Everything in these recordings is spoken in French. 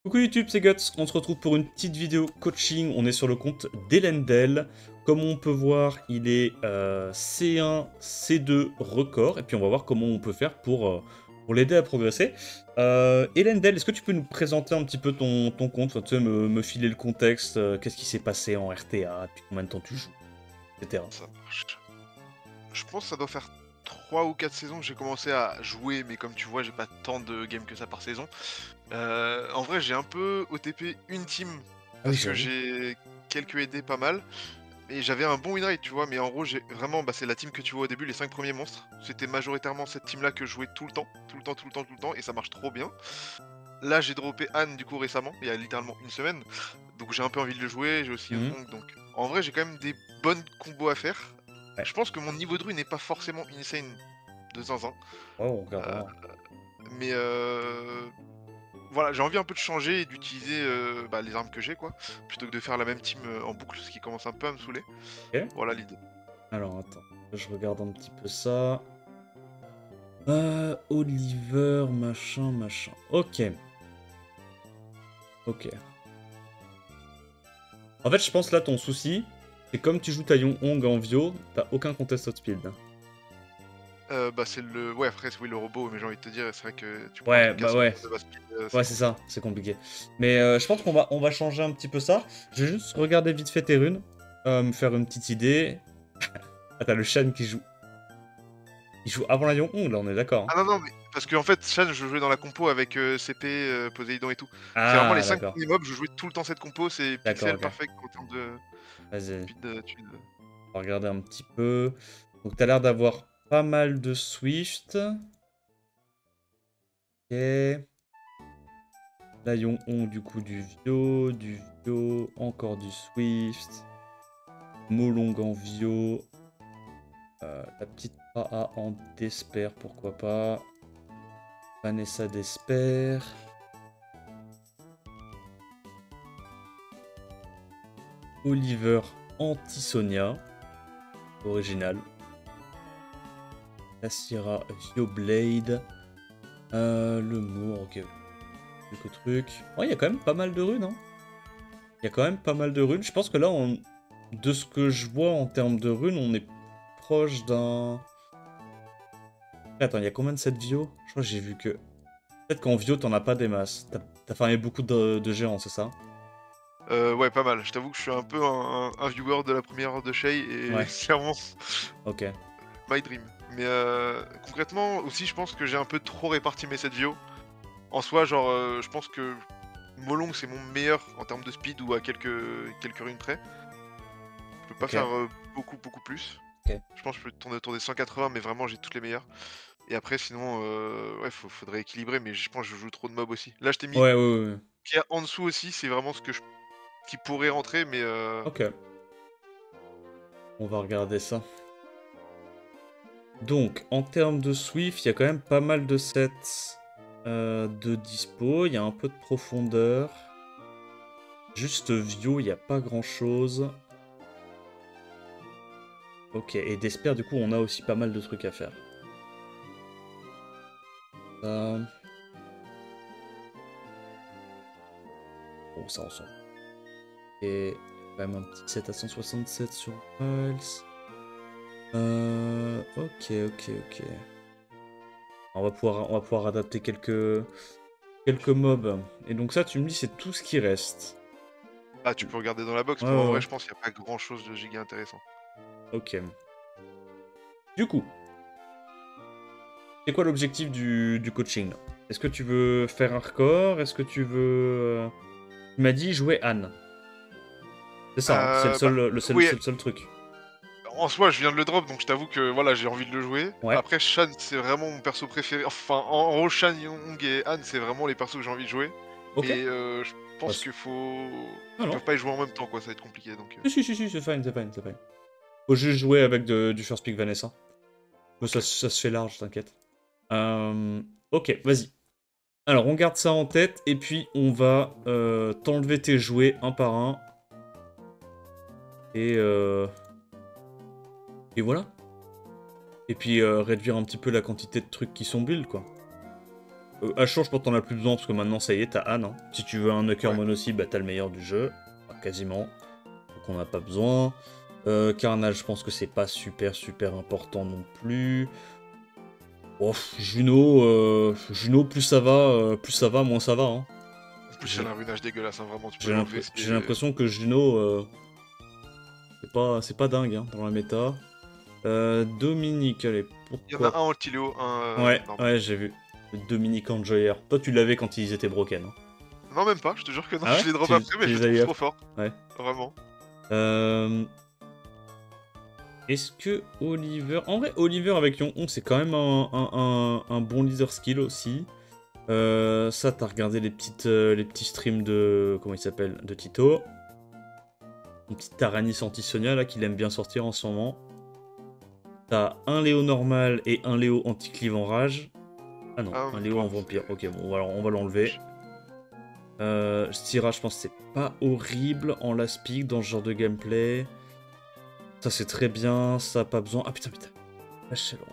Coucou YouTube, c'est Guts, on se retrouve pour une petite vidéo coaching, on est sur le compte d'Elendel. Comme on peut voir, il est C1, C2 record, et puis on va voir comment on peut faire pour l'aider à progresser. Elendel, est-ce que tu peux nous présenter un petit peu ton compte, enfin, tu sais, me filer le contexte, qu'est-ce qui s'est passé en RTA, depuis combien de temps tu joues, etc. Ça marche. Je pense que ça doit faire 3 ou 4 saisons que j'ai commencé à jouer, mais comme tu vois, j'ai pas tant de games que ça par saison. En vrai, j'ai un peu OTP une team Ah oui, parce que j'avoue. j'ai quelques aidés pas mal. Et j'avais un bon winrate, tu vois, mais en gros, j'ai vraiment, c'est la team que tu vois au début, les 5 premiers monstres. C'était majoritairement cette team-là que je jouais tout le temps, tout le temps, tout le temps, tout le temps, et ça marche trop bien. Là, j'ai droppé Anne du coup récemment, il y a littéralement une semaine, donc j'ai un peu envie de le jouer. J'ai aussi Mhm. Hong, donc en vrai, j'ai quand même des bonnes combos à faire. Ouais, Je pense que mon niveau de rue n'est pas forcément insane de zinzin, ouais, on euh, regardera. mais voilà, j'ai envie un peu de changer et d'utiliser les armes que j'ai, quoi, plutôt que de faire la même team en boucle, ce qui commence un peu à me saouler. Ok, Voilà l'idée. alors attends, je regarde un petit peu ça. Oliver, machin, machin. Ok. Ok. En fait, je pense là, ton souci, c'est comme tu joues Taillon Hong en Vio, t'as aucun contest speed. C'est le... Ouais, après, oui, le robot, mais j'ai envie de te dire, c'est vrai que tu prends un Ouais, truc à bah 100 ouais. de base speed, c'est Ouais, c'est compliqué. ça, c'est compliqué. Mais je pense qu'on va changer un petit peu ça. Je vais juste regarder vite fait tes runes, me faire une petite idée. Ah, t'as le Shan qui joue. Il joue avant Taillon Hong, là, on est d'accord. Hein. Ah non, non, mais parce qu'en fait, Shan, je jouais dans la compo avec CP, Poséidon et tout. C'est vraiment les Ah, 5 d'accord. premiers mobs, je jouais tout le temps cette compo, c'est D'accord, pixel ok. perfect en termes de Vas-y, speed de tuile. on va regarder un petit peu. Donc, t'as l'air d'avoir pas mal de Swift. Ok. Taillon Hong, du coup, du Vio, encore du Swift. Molong en Vio. La petite AA en Despair, pourquoi pas. Vanessa Despair. Oliver Anti-Sonia. Original. Tassira Vioblade. Le Moore, ok. Quelques trucs. Ouais, il y a quand même pas mal de runes, hein. Il y a quand même pas mal de runes. Je pense que là, de ce que je vois en termes de runes, on est proche d'un... Attends, il y a combien de cette Vio? Je crois que j'ai vu que... Peut-être qu'en Vio, t'en as pas des masses. T'as farmé beaucoup de géants, c'est ça? Ouais, pas mal. Je t'avoue que je suis un peu un viewer de la première heure de Shay et Ouais, c'est vraiment ok. my dream. Mais concrètement, aussi, je pense que j'ai un peu trop réparti mes 7 Vio. En soi, genre, je pense que Molong, c'est mon meilleur en termes de speed ou à quelques runes près. Je peux pas Ok, faire beaucoup, beaucoup plus. ok. Je pense que je peux tourner autour des 180, mais vraiment, j'ai toutes les meilleures. Et après, sinon, ouais, faudrait équilibrer, mais je pense que je joue trop de mobs aussi. Là, je t'ai mis Ouais, ouais, ouais. Ouais. Pierre en dessous aussi, c'est vraiment qui pourrait rentrer, mais Ok, on va regarder ça. Donc, en termes de Swift, il y a quand même pas mal de sets de dispo. Il y a un peu de profondeur. Juste Vio, il n'y a pas grand-chose. Ok, et d'Esper, du coup, on a aussi pas mal de trucs à faire. Ça... Bon, ça, on s'en fout. Et quand même un petit set à 167 sur Miles. Ok, ok, ok. On va pouvoir adapter quelques mobs. Et donc ça, tu me dis, c'est tout ce qui reste. ah, tu peux regarder dans la box, Ouais, mais en ouais, vrai, ouais. je pense qu'il n'y a pas grand chose de giga intéressant. Ok. Du coup, c'est quoi l'objectif du coaching là? Est-ce que tu veux faire un record? Est-ce que tu veux... Tu m'as dit jouer Anne. C'est ça, hein, c'est le Euh, bah, seul, oui, c'est le seul truc. en soi, je viens de le drop, donc je t'avoue que voilà, j'ai envie de le jouer. Ouais, Après, Shan, c'est vraiment mon perso préféré. Enfin, en gros, Shan, Yong et Han, c'est vraiment les persos que j'ai envie de jouer. ok. Mais je Bah, pense qu'il faut. non, Ils non. peuvent pas y jouer en même temps, quoi, ça va être compliqué. Donc, Si, c'est fine, c'est fine, c'est fine. Faut juste jouer avec du first pick Vanessa. Mais ok. ça se fait large, t'inquiète. Ok, vas-y. Alors, on garde ça en tête, et puis on va t'enlever tes jouets un par un. Et, euh, et voilà. Et puis réduire un petit peu la quantité de trucs qui sont build, quoi. Ashur, je pense que t'en as plus besoin parce que maintenant, ça y est, t'as Anne. Hein. Si tu veux un Nucker Ouais. mono cible, bah, t'as le meilleur du jeu. Enfin, quasiment. Donc on n'a pas besoin. Carnage, je pense que c'est pas super important non plus. Oh, Juno, plus ça va, moins ça va. Hein. En plus, elle a un runage dégueulasse, hein, vraiment, tu peux J'ai l'enlever. l'impression que Juno, c'est pas dingue hein, dans la méta. Dominique, allez, Il y en a pourquoi un anti-Léo, un normal. Ouais, j'ai vu. Le Dominique Enjoyer. Toi, tu l'avais quand ils étaient broken. Hein. Non, même pas, je te jure que non, Ah ouais je les drop après, mais tu je les le as eu trouve up. trop fort. Ouais. Vraiment. Est-ce que Oliver... En vrai, Oliver avec Yonhong, c'est quand même un bon leader skill aussi. Ça, t'as regardé les petits streams de... Comment il s'appelle? De Tito. Une petite Taranis anti-Sonia, là, qu'il aime bien sortir en ce moment. T'as un Léo normal et un Léo anti-cleave en rage. Ah non, un Léo en vampire. Ok, bon, on va l'enlever. Styra, je pense que c'est pas horrible en last pick dans ce genre de gameplay. Ça, c'est très bien. Ça, pas besoin. Ah putain.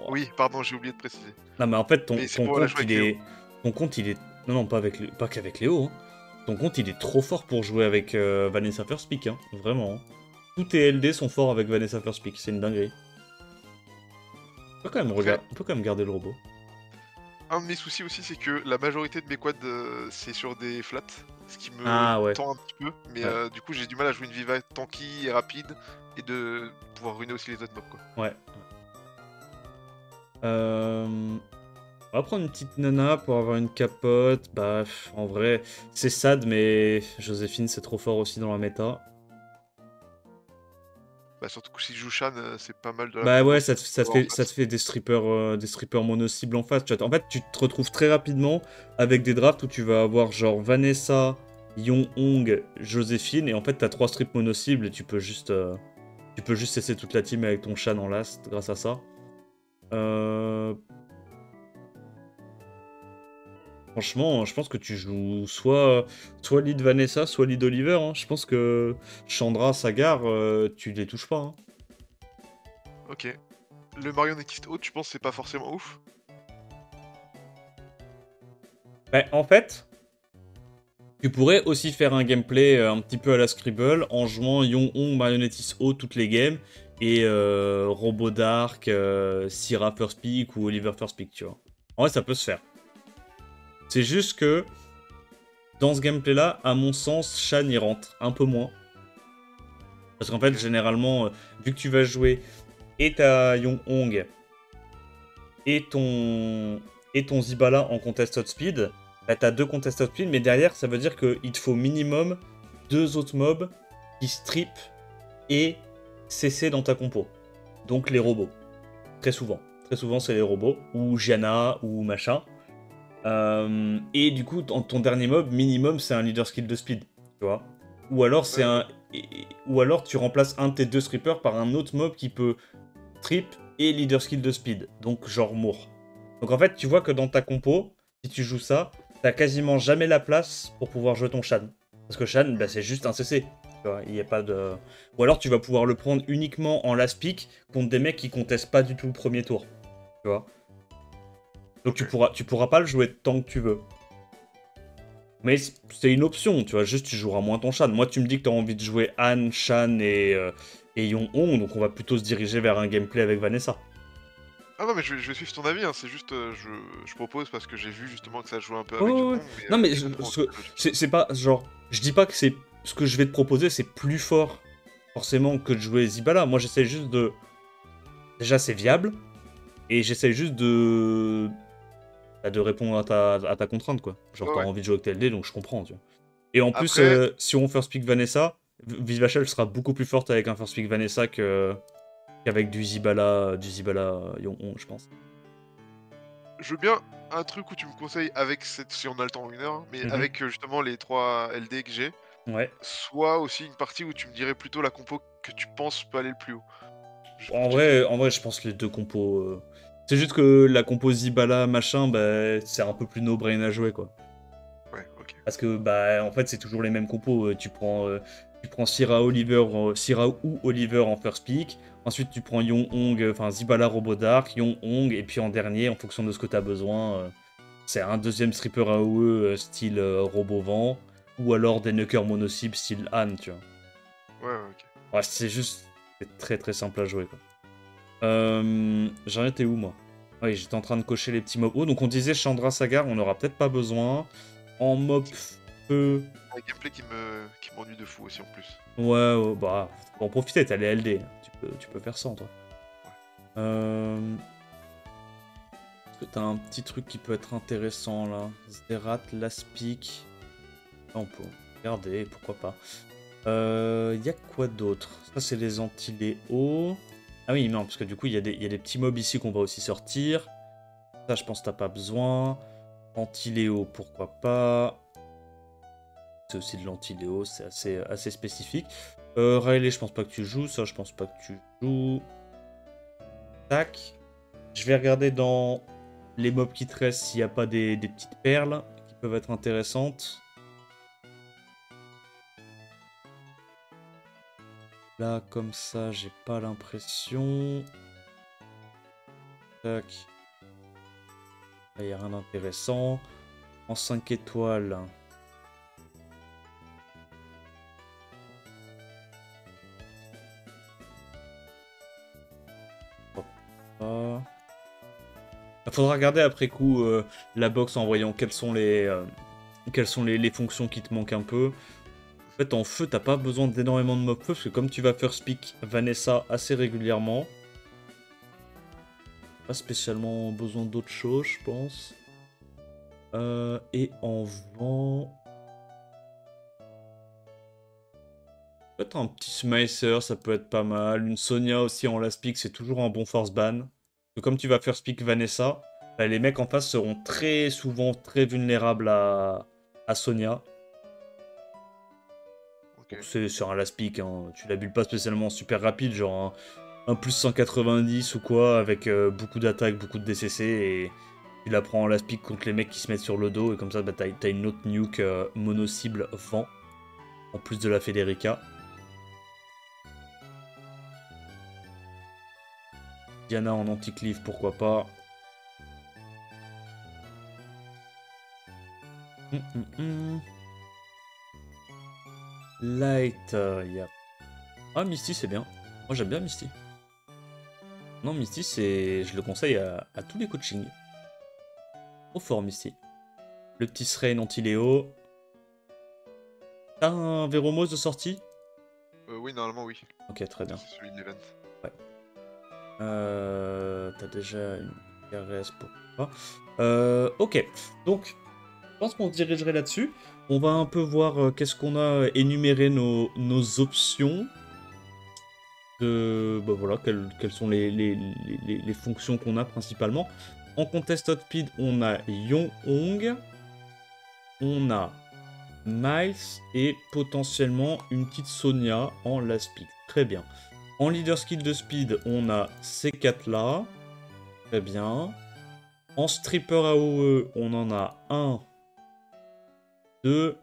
Oui, pardon, j'ai oublié de préciser. Non, mais en fait, ton pour la compte, jouer avec Léo. ton compte, il est... Non, pas qu'avec Léo. Hein. Ton compte, il est trop fort pour jouer avec Vanessa First Pick. Hein. Vraiment. Hein. Tous tes LD sont forts avec Vanessa First Pick. C'est une dinguerie. On peut quand même garder le robot. Un de mes soucis aussi, c'est que la majorité de mes quads, c'est sur des flats. Ce qui me Ouais. tend un petit peu. Mais Ouais. du coup, j'ai du mal à jouer une Viva tanky et rapide. Et de pouvoir ruiner aussi les autres mobs, quoi. Ouais. On va prendre une petite nana pour avoir une capote. Bah, en vrai, c'est sad, mais Joséphine, c'est trop fort aussi dans la méta. Bah, surtout que si je joue Shan, c'est pas mal de la Bah combo. ouais, ça te fait des strippers mono-cibles en face. En fait, tu te retrouves très rapidement avec des drafts où tu vas avoir genre Vanessa, Yonhong, Joséphine, et en fait, t'as 3 strips mono-cibles et tu peux juste cesser toute la team avec ton Shan en last grâce à ça. Franchement, je pense que tu joues soit lead Vanessa, soit lead Oliver. Hein. Je pense que Chandra, Sagar, tu les touches pas. Hein. Ok. Le marionnettiste haute, je pense que c'est pas forcément ouf. Bah, en fait, tu pourrais aussi faire un gameplay un petit peu à la Scribble en jouant Yonhong, Marionnettiste haut toutes les games et Robo Dark, Syra First Pick ou Oliver First Pick, tu vois. En vrai, ça peut se faire. C'est juste que dans ce gameplay-là, à mon sens, Shan y rentre un peu moins. Parce qu'en fait, généralement, vu que tu vas jouer et ta Yonhong et ton Zibala en contested speed, bah, t'as 2 contested speed, mais derrière, ça veut dire qu'il te faut minimum 2 autres mobs qui strip et CC dans ta compo. Donc les robots. Très souvent. Très souvent, c'est les robots, ou Gianna, ou machin. Et du coup, ton dernier mob, minimum, c'est un leader skill de speed. Tu vois. Ou alors, ou alors, tu remplaces un de tes 2 strippers par un autre mob qui peut trip et leader skill de speed. Donc, genre Moore. Donc, en fait, tu vois que dans ta compo, si tu joues ça, t'as quasiment jamais la place pour pouvoir jouer ton Shan. Parce que Shan, bah, c'est juste un CC. Tu vois, il n'y a pas de... Ou alors, tu vas pouvoir le prendre uniquement en last pick contre des mecs qui contestent pas du tout le premier tour. Tu vois. Donc tu pourras pas le jouer tant que tu veux. Mais c'est une option, tu vois, juste tu joueras moins ton Shan. Moi, tu me dis que tu as envie de jouer Anne, Shan et Yonhong, donc on va plutôt se diriger vers un gameplay avec Vanessa. Ah non, mais je vais suivre ton avis, hein. C'est juste, je propose parce que j'ai vu justement que ça jouait un peu avec Oh, ouais. Non, mais c'est pas, genre, je dis pas que c'est ce que je vais te proposer, c'est plus fort, forcément, que de jouer Zibala. Moi, j'essaie juste de... Déjà, c'est viable, et j'essaie juste de répondre à ta contrainte, quoi. Genre, t'as envie de jouer avec TLD, donc je comprends, tu vois. Et en plus, si on first pick Vanessa, Vivachel sera beaucoup plus forte avec un first pick Vanessa qu'avec du Zibala Yonhong, je pense. Je veux bien un truc où tu me conseilles avec si on a le temps, 1 heure, mais avec justement les 3 LD que j'ai. Ouais. Soit aussi une partie où tu me dirais plutôt la compo que tu penses peut aller le plus haut. En vrai, je pense les 2 compos. C'est juste que la compo Zibala machin, bah, c'est un peu plus no-brain à jouer, quoi. Ouais, ok. Parce que, bah, en fait, c'est toujours les mêmes compos. Tu prends Syra ou Oliver en first pick. Ensuite, tu prends Yonhong, enfin Zibala Robo Dark, Yonhong, et puis en dernier, en fonction de ce que tu as besoin, C'est un deuxième stripper AOE style Robovent, ou alors des Nucker mono-cibles style Anne, tu vois. Ouais, ouais, ok. Ouais, c'est juste... C'est très très simple à jouer, quoi. J'en étais où, moi? Oui, j'étais en train de cocher les petits mobs. Oh, donc on disait Chandra Sagar, on n'aura peut-être pas besoin. En mob feu... Un gameplay qui m'ennuie de fou aussi en plus. Ouais, ouais, bah, faut en profiter, t'as les LD. Tu peux faire sans, toi. Est-ce que t'as un petit truc qui peut être intéressant, là? Zerat, Laspic... Ah, on peut regarder, pourquoi pas. Y a quoi d'autre? Ça, c'est les antiléos. Ah oui, non, parce que du coup, il y a des petits mobs ici qu'on va aussi sortir. Ça, je pense que t'as pas besoin. Antiléo, pourquoi pas. C'est aussi de l'antiléo, c'est assez spécifique. Riley, je pense pas que tu joues. Ça, je pense pas que tu joues. Tac. Je vais regarder dans les mobs qui te restent s'il n'y a pas des petites perles qui peuvent être intéressantes. Là, comme ça, j'ai pas l'impression. Tac. Là, il n'y a rien d'intéressant. En 5 étoiles. Il faudra regarder après coup la box en voyant quelles sont les fonctions qui te manquent un peu. En fait, en feu, t'as pas besoin d'énormément de mob feu, parce que comme tu vas first pick Vanessa assez régulièrement, pas spécialement besoin d'autre chose, je pense. Et en vent... Peut-être un petit Smicer, ça peut être pas mal. Une Sonia aussi en last pick, c'est toujours un bon force ban. Parce que comme tu vas first pick Vanessa, bah, les mecs en face seront très souvent très vulnérables à Sonia. Ok. C'est sur un last pick, hein. Tu la builds pas spécialement super rapide, genre un plus 190 ou quoi, avec beaucoup d'attaques, beaucoup de DCC, et tu la prends en last pick contre les mecs qui se mettent sur le dos, et comme ça bah, t'as une autre nuke mono-cible vent, en plus de la Federica. Diana en anti-cleave, pourquoi pas. Light, y a... Ah, Misty, c'est bien. Moi, j'aime bien Misty. Non, Misty, je le conseille à tous les coachings. Trop fort, Misty. Le petit Srain anti-Léo. T'as un Véromos de sortie? Oui, normalement, oui. Ok, très bien. C'est celui de l'event. Ouais. T'as déjà une caresse, pourquoi pas. Ok, donc, je pense qu'on se dirigerait là-dessus. On va un peu voir qu'est-ce qu'on a, énuméré nos options. Bah voilà, quelles sont les fonctions qu'on a principalement. En contest speed, on a Yong-Hong, on a Miles et potentiellement une petite Sonia en last pick. Très bien. En leader skill de speed, on a ces 4 là. Très bien. En stripper AOE, on en a 1, 2,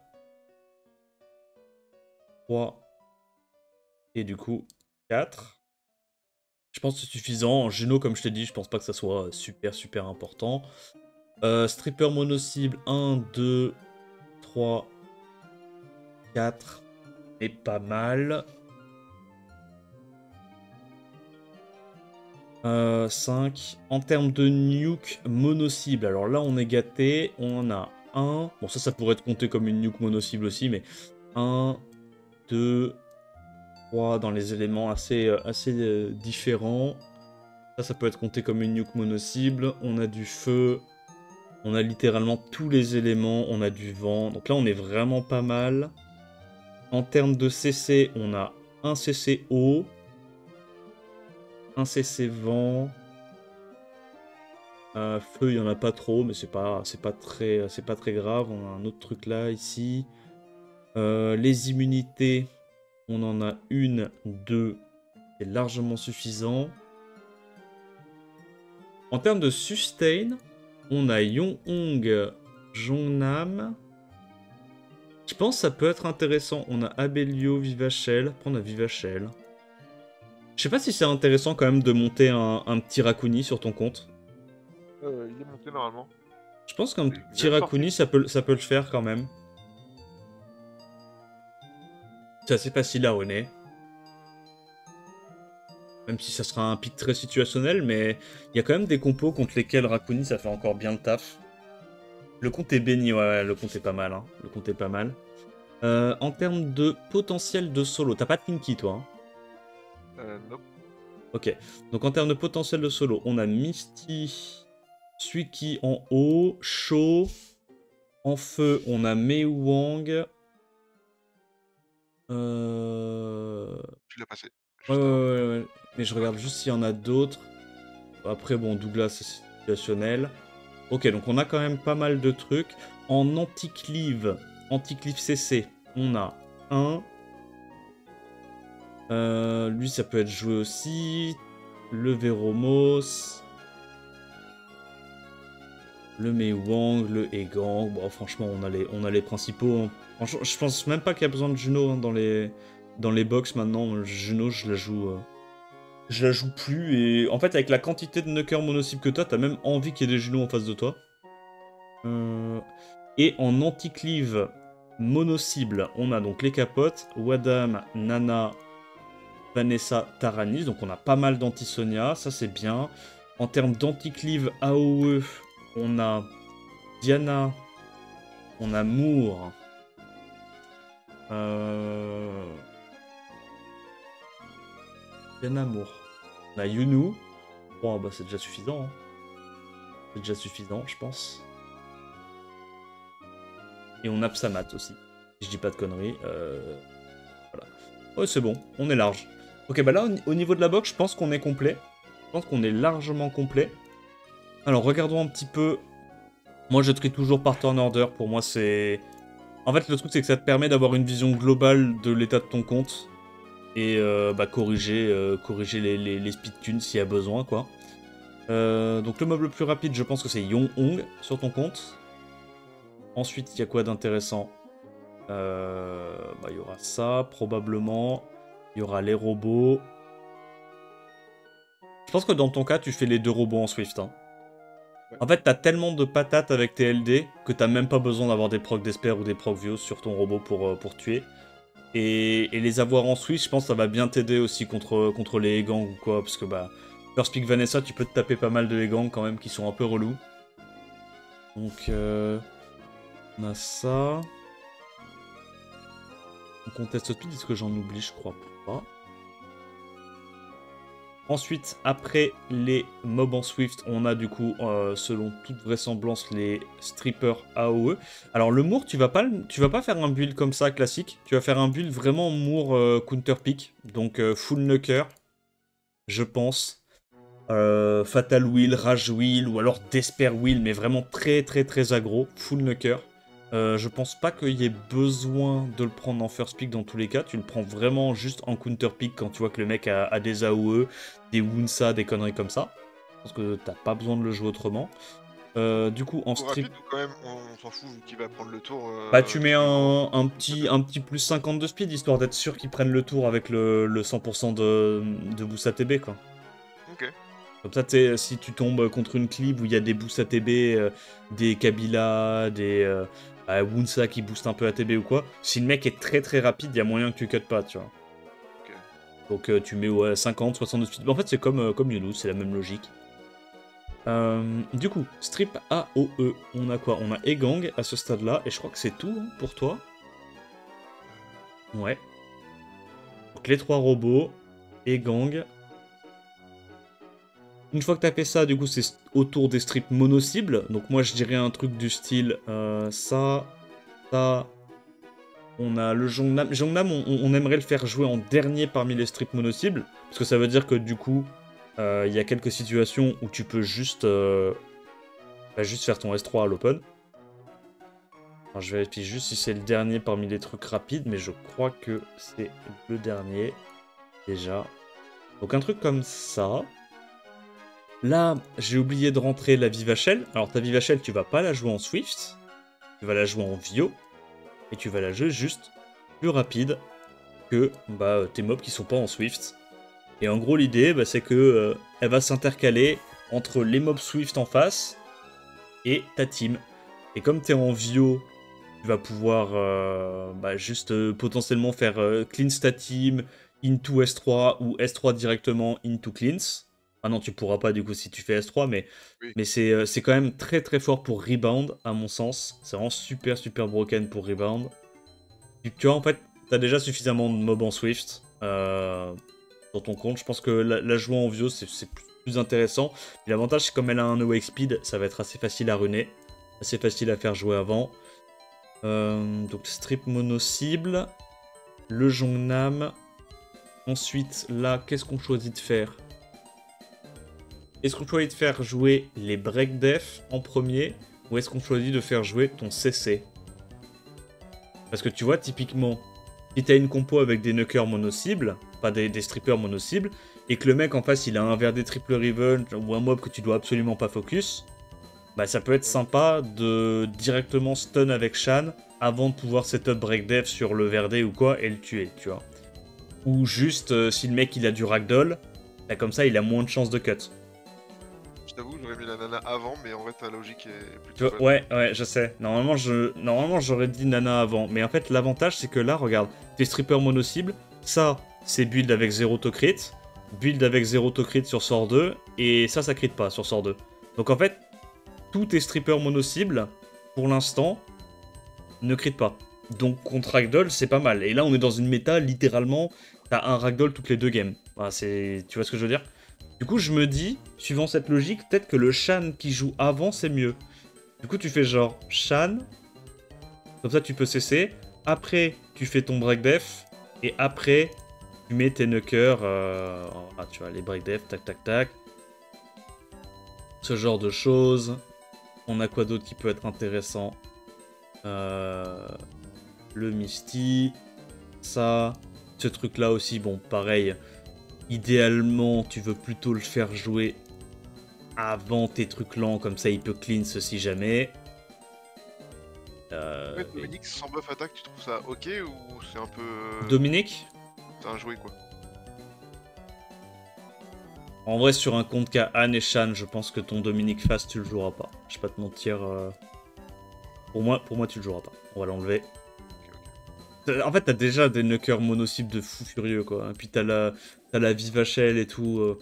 3 et du coup 4. Je pense que c'est suffisant. En Juno, comme je t'ai dit, je pense pas que ça soit super important. Stripper mono-cible, 1, 2, 3, 4. Et pas mal. 5. En termes de nuke mono-cible, alors là on est gâté. On en a 1. Bon, ça pourrait être compté comme une nuke mono-cible aussi, mais 1, 2, 3 dans les éléments assez différents. Ça peut être compté comme une nuke mono-cible. On a du feu. On a littéralement tous les éléments. On a du vent. Donc là, on est vraiment pas mal. En termes de CC, on a un CC eau. Un CC vent. Feu, il n'y en a pas trop, mais c'est pas très grave. On a un autre truc là, ici. Les immunités, on en a 1, 2. C'est largement suffisant. En termes de sustain, on a Yong-Hong, Jongnam. Je pense que ça peut être intéressant. On a Abelio, Vivachel. Après, on a Vivachel. Je sais pas si c'est intéressant quand même de monter un petit Raccoon sur ton compte. Il est monté normalement. Je pense qu'un Bien petit Rakuni, sorti. ça peut le faire quand même. C'est assez facile à honner. Même si ça sera un pic très situationnel, mais il y a quand même des compos contre lesquels Rakuni, ça fait encore bien le taf. Le compte est béni, ouais, le compte est pas mal. Hein. Le compte est pas mal. En termes de potentiel de solo, t'as pas de Kinky, toi Nope. Ok. Donc en termes de potentiel de solo, on a Misty, Suiki en haut, Sho. En feu, on a Mei Wang. Tu l'as passé, Ouais, ouais, juste avant. ouais, ouais. Mais je regarde Ok. juste s'il y en a d'autres. Après, bon, Douglas, c'est situationnel. Ok, donc on a quand même pas mal de trucs. En anti-cleave CC, on a un. Lui, ça peut être joué aussi. Le Veromos. Le Mei Wang, le Egang. Bon, franchement, on a les principaux. Hein. Franchement, je pense même pas qu'il y a besoin de Juno hein, dans les box maintenant. Juno, je la joue plus. Et en fait, avec la quantité de knockers mono-cible que t'as même envie qu'il y ait des Juno en face de toi. Et en anti-cleave mono-cible, on a donc les capotes, Wadam, Nana, Vanessa, Taranis. Donc on a pas mal d'anti-Sonia, ça c'est bien. En termes d'anti-cleave AOE, on a Diana, on a Moore. Diana Moore. On a Yunu. Bon, bah c'est déjà suffisant. Hein. C'est déjà suffisant, je pense. Et on a Psamat aussi. Si je dis pas de conneries. Voilà. Ouais, c'est bon, on est large. Ok, bah là, au niveau de la box, je pense qu'on est complet. Je pense qu'on est largement complet. Alors, regardons un petit peu. Moi, je trie toujours par turn order. Pour moi, c'est... En fait, le truc, c'est que ça te permet d'avoir une vision globale de l'état de ton compte. Et bah, corriger les speed tunes s'il y a besoin, quoi. Donc, le mob le plus rapide, je pense que c'est Yong Hong sur ton compte. Ensuite, il y a quoi d'intéressant bah, il y aura ça, probablement. Il y aura les robots. Je pense que dans ton cas, tu fais les deux robots en Swift. Hein. Ouais. En fait, t'as tellement de patates avec tes LD que t'as même pas besoin d'avoir des procs d'Esper ou des procs Vios sur ton robot pour tuer. Et les avoir en Swift, je pense que ça va bien t'aider aussi contre les Egang ou quoi. Parce que bah, First Pick Vanessa, tu peux te taper pas mal de Egang quand même qui sont un peu relous. Donc, on a ça. On conteste speed, est-ce que j'en oublie? Je crois pas. Ensuite, après les mobs en Swift, on a du coup, selon toute vraisemblance, les strippers AOE. Alors le Moore, tu vas pas faire un build comme ça, classique. Tu vas faire un build vraiment Moore counter pick. Donc full knocker, je pense. Fatal Wheel, Rage Wheel, ou alors Despair Wheel, mais vraiment très très très aggro, full knocker. Je pense pas qu'il y ait besoin de le prendre en first pick dans tous les cas. Tu le prends vraiment juste en counter pick quand tu vois que le mec a des AOE, des Wunsa, des conneries comme ça. Je pense que t'as pas besoin de le jouer autrement. Du coup, en Trop strip, rapide ou quand même on s'en fout vu qu'il va prendre le tour, bah tu mets tu mets en un petit plus 50 de speed, histoire d'être sûr qu'ils prennent le tour avec le 100% de boost ATB, quoi. Ok. Comme ça, si tu tombes contre une clip où il y a des boosts ATB, des Kabila, des Wunsa qui boostent un peu ATB ou quoi, si le mec est très très rapide, il y a moyen que tu cut pas, tu vois. Ok. Donc tu mets ouais, 50, 60 de speed. En fait, c'est comme Yunus, c'est la même logique. Du coup, strip AOE, on a quoi? On a Egang à ce stade-là, et je crois que c'est tout hein, pour toi. Ouais. Donc les trois robots, Egang. Une fois que t'as fait ça, du coup, c'est autour des strips mono-cibles. Donc moi, je dirais un truc du style ça. On a le Jongnam. Jongnam, on aimerait le faire jouer en dernier parmi les strips mono-cibles. Parce que ça veut dire que du coup, il y a quelques situations où tu peux juste faire ton S3 à l'open. Alors, je vérifie juste si c'est le dernier parmi les trucs rapides, mais je crois que c'est le dernier. Déjà. Donc un truc comme ça. Là, j'ai oublié de rentrer la Vivachel. Alors ta Vivachel, tu vas pas la jouer en Swift. Tu vas la jouer en Vio. Et tu vas la jouer juste plus rapide que tes mobs qui sont pas en Swift. Et en gros, l'idée, c'est que elle va s'intercaler entre les mobs Swift en face et ta team. Et comme tu es en Vio, tu vas pouvoir juste potentiellement faire cleanse ta team, into S3 ou S3 directement into cleanse. Ah non, tu pourras pas du coup si tu fais S3, Oui. mais c'est quand même très très fort pour rebound, à mon sens. C'est vraiment super super broken pour rebound. Tu vois, en fait, t'as déjà suffisamment de mobs en Swift dans ton compte. Je pense que la jouer en Vio, c'est plus intéressant. L'avantage, c'est comme elle a un awake speed, ça va être assez facile à runer. Assez facile à faire jouer avant. Donc strip mono cible. Le Jongnam. Ensuite, là, qu'est-ce qu'on choisit de faire? Est-ce qu'on choisit de faire jouer les break def en premier? Ou est-ce qu'on choisit de faire jouer ton CC? Parce que tu vois, typiquement, si t'as une compo avec des knockers mono-cibles, pas des strippers mono-cibles, et que le mec en face il a un VRD triple revenge ou un mob que tu dois absolument pas focus, bah ça peut être sympa de directement stun avec Shan avant de pouvoir setup break def sur le VRD ou quoi et le tuer, tu vois. Ou juste si le mec il a du ragdoll, bah comme ça il a moins de chances de cut. Je t'avoue, j'aurais mis la nana avant, mais en vrai, ta logique est Tu plutôt vois, bonne. ouais, je sais. Normalement j'aurais dit Nana avant. Mais en fait, l'avantage, c'est que là, regarde, tes strippers mono-cibles, ça, c'est build avec 0 to crit, build avec 0 to crit sur sort 2, et ça crit pas sur sort 2. Donc en fait, tous tes strippers mono-cibles, pour l'instant, ne crit pas. Donc contre Ragdoll, c'est pas mal. Et là, on est dans une méta, littéralement, t'as un Ragdoll toutes les 2 games. Enfin, tu vois ce que je veux dire? Du coup, je me dis, suivant cette logique, peut-être que le Shan qui joue avant, c'est mieux. Du coup, tu fais genre Shan, comme ça tu peux cesser. Après, tu fais ton break def, et après, tu mets tes knockers. Tu vois, les break def, tac tac tac. Ce genre de choses. On a quoi d'autre qui peut être intéressant? Le Misty. Ça. Ce truc là aussi, bon, pareil. Idéalement, tu veux plutôt le faire jouer avant tes trucs lents, comme ça il peut cleanse si jamais. Ouais, Dominique, sans buff attaque, tu trouves ça ok ou c'est un peu. Dominique? C'est un jouet quoi. En vrai, sur un compte qu'a Anne et Shan, je pense que ton Dominique Fast, tu le joueras pas. Je vais pas te mentir. Pour moi, tu le joueras pas. On va l'enlever. En fait, t'as déjà des knockers mono-cibles de fou furieux, quoi. Et puis t'as la Viva Shell et tout.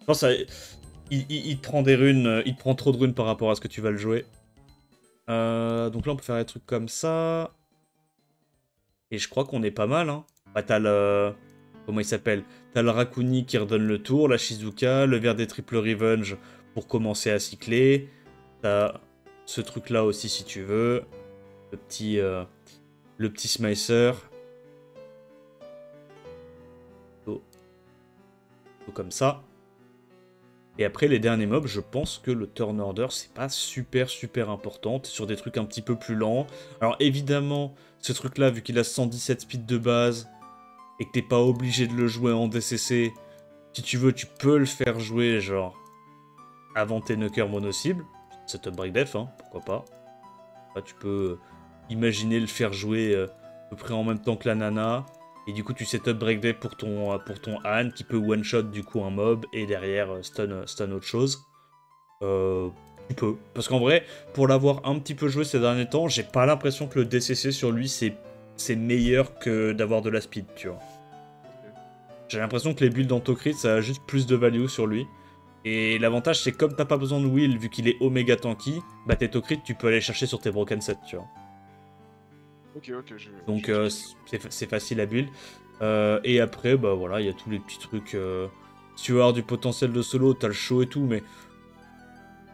Je pense il te prend des runes, il te prend trop de runes par rapport à ce que tu vas le jouer. Donc là, on peut faire des trucs comme ça. Et je crois qu'on est pas mal, hein. Bah, t'as le... Comment il s'appelle? T'as le Rakuni qui redonne le tour, la Shizuka, le verre des triple revenge pour commencer à cycler. T'as ce truc-là aussi si tu veux. Le petit Smicer. Comme ça. Et après, les derniers mobs, je pense que le turn order, c'est pas super super important. T'es sur des trucs un petit peu plus lents. Alors évidemment, ce truc-là, vu qu'il a 117 speed de base, et que t'es pas obligé de le jouer en DCC, si tu veux, tu peux le faire jouer, genre, avant tes knockers mono-cibles. Setup break def, hein, pourquoi pas. Là, tu peux imaginer le faire jouer à peu près en même temps que la nana. Et du coup, tu setup break def pour ton Han qui peut one-shot du coup un mob et derrière stun autre chose. Tu peux. Parce qu'en vrai, pour l'avoir un petit peu joué ces derniers temps, j'ai pas l'impression que le DCC sur lui c'est meilleur que d'avoir de la speed, tu vois. J'ai l'impression que les builds en Tokrit, ça a juste plus de value sur lui. Et l'avantage, c'est comme t'as pas besoin de Will, vu qu'il est Omega tanky, bah tes Tokrit, tu peux aller chercher sur tes Broken Set, tu vois. Ok, Donc c'est facile à build. Et après, bah voilà, il y a tous les petits trucs. Si tu veux avoir du potentiel de solo, t'as le show et tout, mais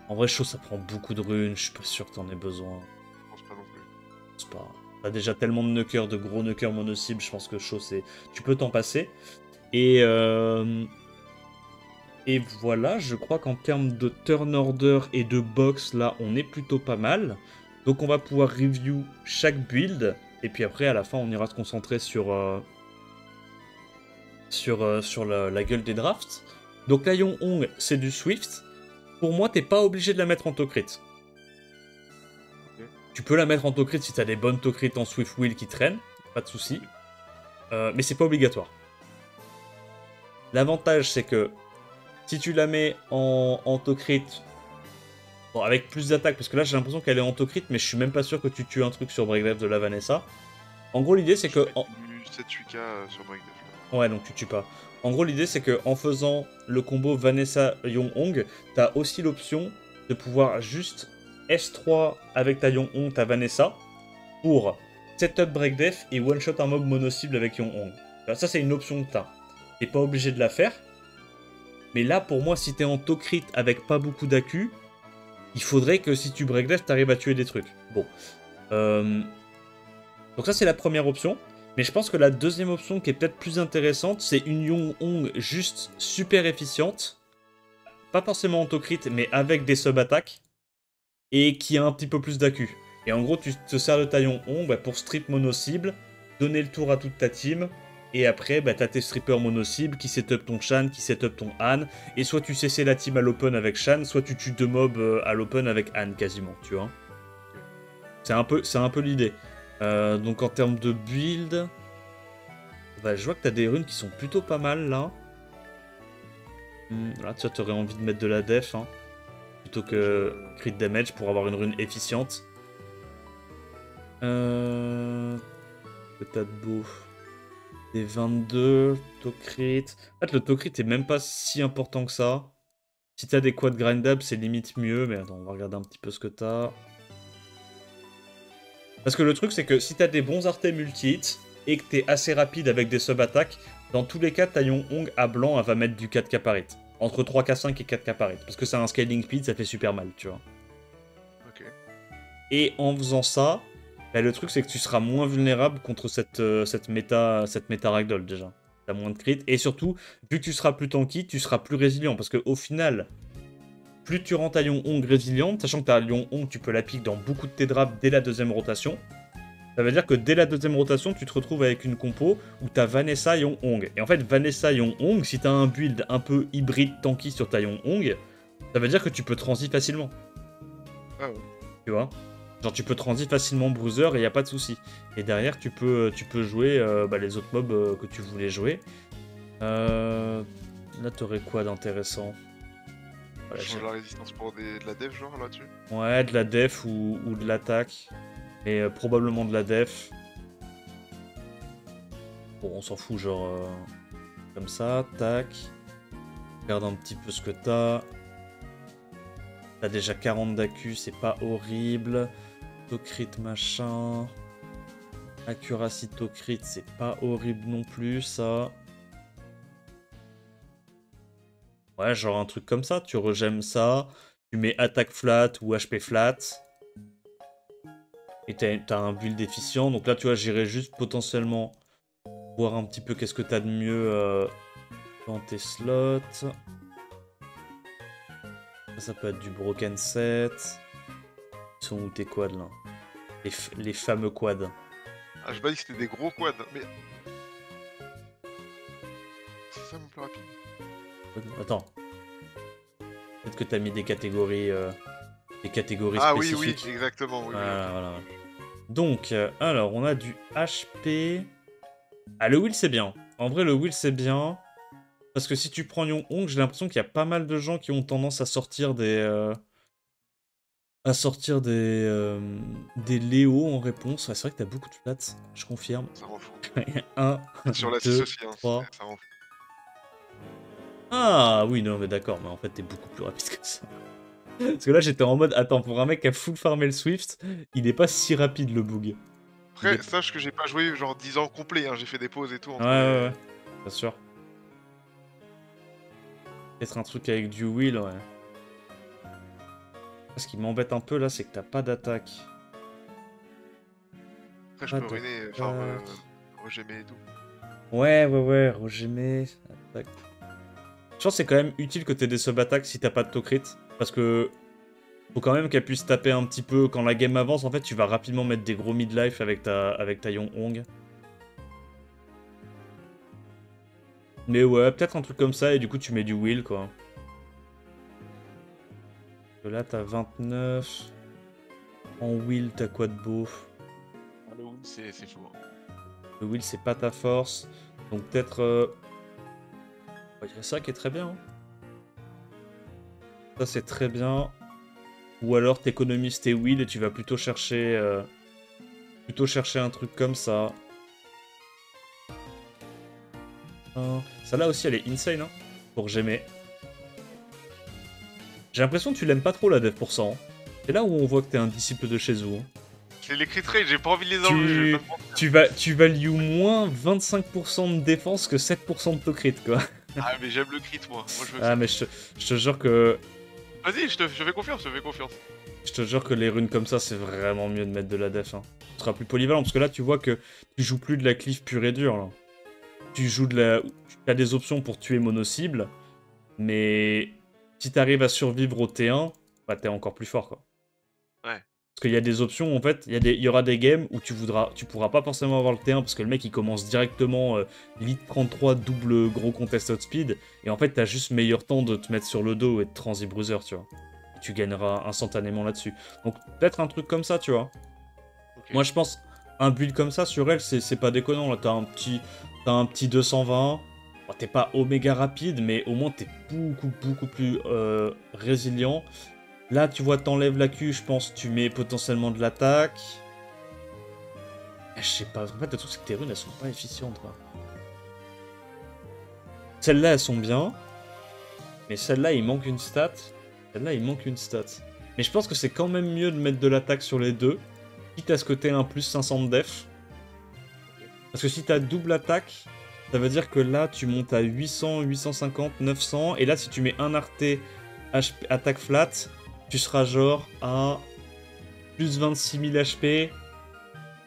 en vrai, show ça prend beaucoup de runes, je suis pas sûr que t'en aies besoin. Je pense pas non plus. C'est pas. T'as déjà tellement de knockers, de gros knockers mono-cible, je pense que show c'est. Tu peux t'en passer. Et voilà, je crois qu'en termes de turn order et de box, là, on est plutôt pas mal. Donc on va pouvoir review chaque build. Et puis après, à la fin, on ira se concentrer sur la gueule des drafts. Donc la Hong, c'est du Swift. Pour moi, t'es pas obligé de la mettre en Tokrit. Ok. Tu peux la mettre en Tokrit si t'as des bonnes Tokrit en Swift Wheel qui traînent. Pas de souci. Mais c'est pas obligatoire. L'avantage, c'est que si tu la mets en Tokrit, Bon, avec plus d'attaque, parce que là j'ai l'impression qu'elle est en auto-crit, mais je suis même pas sûr que tu tues un truc sur Breakdance de la Vanessa. En gros, l'idée c'est Je que. fais du 7-8k sur Breakdance. Ouais, donc tu tues pas. En gros, l'idée c'est que en faisant le combo Vanessa Yong-Hong, t'as aussi l'option de pouvoir juste S3 avec ta Yong-Hong, ta Vanessa, pour setup breakdef et one-shot un mob mono-cible avec Yong-Hong. Ça, c'est une option que t'as. T'es pas obligé de la faire. Mais là, pour moi, si t'es en to-crit avec pas beaucoup d'accu, il faudrait que si tu breakdef, t'arrives à tuer des trucs. Bon. Donc ça, c'est la première option. Mais je pense que la deuxième option qui est peut-être plus intéressante, c'est une Yong-Hong juste super efficiente. Pas forcément en to-crit, mais avec des sub-attaques. Et qui a un petit peu plus d'accu. Et en gros, tu te sers de ta Yong-Hong pour strip mono-cible, donner le tour à toute ta team, et après, t'as tes strippers mono-cible qui setup ton Shan, qui setup ton Han, et soit tu CC la team à l'open avec Shan, soit tu tues deux mobs à l'open avec Han, quasiment, tu vois. C'est un peu l'idée. Donc en termes de build, je vois que t'as des runes qui sont plutôt pas mal, là. Là, tu aurais envie de mettre de la def, hein, plutôt que crit damage pour avoir une rune efficiente. Que t'as de beau. Des 22, to-crit. En fait, le to-crit est même pas si important que ça. Si t'as des quad grindab, c'est limite mieux. Mais attends, on va regarder un petit peu ce que t'as. Parce que le truc, c'est que si t'as des bons artés multi-hit et que t'es assez rapide avec des sub-attaques, dans tous les cas, ta Yong-Hong à blanc, elle va mettre du 4k par hit. Entre 3k5 et 4k par hit. Parce que c'est un scaling speed, ça fait super mal, tu vois. Ok. Et en faisant ça, le truc c'est que tu seras moins vulnérable contre cette méta ragdoll déjà. T'as moins de crit. Et surtout, vu que tu seras plus tanky, tu seras plus résilient. Parce qu'au final, plus tu rends ta Yong-Hong résiliente, sachant que ta Yong-Hong, tu peux la pique dans beaucoup de tes drops dès la deuxième rotation. Ça veut dire que dès la deuxième rotation, tu te retrouves avec une compo où t'as Vanessa Yong-Hong. Et en fait, Vanessa Yong-Hong, si t'as un build un peu hybride tanky sur ta Yong-Hong, ça veut dire que tu peux transi facilement. Ah ouais. Tu vois? Genre tu peux transi facilement bruiser et y a pas de souci. Et derrière tu peux jouer les autres mobs que tu voulais jouer. Là t'aurais quoi d'intéressant? Voilà, Change la résistance pour de la def genre là-dessus. ouais, de la def ou de l'attaque. Mais probablement de la def. Bon on s'en fout genre comme ça, tac. Regarde un petit peu ce que t'as. T'as déjà 40 d'accu, c'est pas horrible. To-crit machin. Accuracy to-crit, c'est pas horrible non plus, ça. Ouais, genre un truc comme ça, tu regemmes ça, tu mets attaque flat ou HP flat. Et t'as un build efficient, donc là tu vois, j'irais juste potentiellement voir un petit peu qu'est-ce que t'as de mieux dans tes slots. Ça peut être du broken set. Ils sont où tes quads là? Les fameux quads. Ah, je pas dit que c'était des gros quads, mais. C'est ça mon plus rapide. Attends. Peut-être que t'as mis des catégories Ah spécifiques. oui, oui, exactement. Oui, voilà. Donc, alors, on a du HP. Ah, le wheel, c'est bien. En vrai, le wheel, c'est bien. Parce que si tu prends Yong-Hong, j'ai l'impression qu'il y a pas mal de gens qui ont tendance à sortir des des Léo en réponse. Ouais, c'est vrai que t'as beaucoup de flats, je confirme. Ça rend fou. 1, Sur la 2, 6 aussi, hein, 3. ça rend fou. Ah oui, non, mais d'accord, mais en fait, t'es beaucoup plus rapide que ça. Parce que là, j'étais en mode, attends, pour un mec qui a full farmé le Swift, il est pas si rapide le boog. Après, sache que j'ai pas joué genre 10 ans complet, hein, j'ai fait des pauses et tout. Entre Ouais, bien sûr. Peut-être un truc avec du wheel, ouais. Ce qui m'embête un peu là, c'est que t'as pas d'attaque. Après, je peux ruiner, enfin, regemmer et tout. Ouais, regemmer. Attaque. Je pense que c'est quand même utile que t'aies des sub-attaques si t'as pas de to-crit. Parce que faut quand même qu'elle puisse taper un petit peu. Quand la game avance, en fait, tu vas rapidement mettre des gros mid-life avec ta Yong-Hong. Mais ouais, peut-être un truc comme ça, et du coup, tu mets du wheel, quoi. Là, t'as 29. En wheel, t'as quoi de beau? Ah, le wheel, c'est chaud. Le wheel, c'est pas ta force. Donc peut-être... Il y a ça qui est très bien. Hein. Ça, c'est très bien. Ou alors t'économises tes wheels et tu vas plutôt chercher un truc comme ça. Ça là aussi elle est insane hein, pour J'aimais. J'ai l'impression que tu l'aimes pas trop la dev pour ça. Hein. C'est là où on voit que t'es un disciple de chez vous. Hein. Je les criterai, j'ai pas envie de les enlever. Tu value moins 25% de défense que 7% de to crit quoi. Ah mais j'aime le crit moi. Je veux ah mais je te jure que... Vas-y, je fais confiance, Je te jure que les runes comme ça, c'est vraiment mieux de mettre de la def. Hein. Tu seras plus polyvalent, parce que là, tu vois que tu joues plus de la cleave pure et dure. Là. Tu joues de la... Tu as des options pour tuer mono-cible, mais si t'arrives à survivre au T1, bah t'es encore plus fort, quoi. Ouais. Parce qu'il y a des options, en fait, il y aura des games où tu pourras pas forcément avoir le T1, parce que le mec, il commence directement lead 33, double gros contested speed, et en fait, t'as juste meilleur temps de te mettre sur le dos et de transi bruiser, tu vois. Tu gagneras instantanément là-dessus. Donc peut-être un truc comme ça, tu vois. Okay. Moi je pense, un build comme ça sur elle, c'est pas déconnant. Là, t'as un petit 220. Bon, t'es pas oméga rapide, mais au moins t'es beaucoup plus résilient. Là, tu vois, t'enlèves la Q, je pense, tu mets potentiellement de l'attaque. Je sais pas, en fait, le truc c'est que tes runes, elles sont pas efficientes, quoi. Celles-là, elles sont bien. Mais celle-là, il manque une stat. Celle-là, il manque une stat. Mais je pense que c'est quand même mieux de mettre de l'attaque sur les deux. Quitte à ce que t'aies un plus 500 de def. Parce que si t'as double attaque, ça veut dire que là, tu montes à 800, 850, 900. Et là, si tu mets un arté attaque flat, tu seras genre à plus 26 000 HP,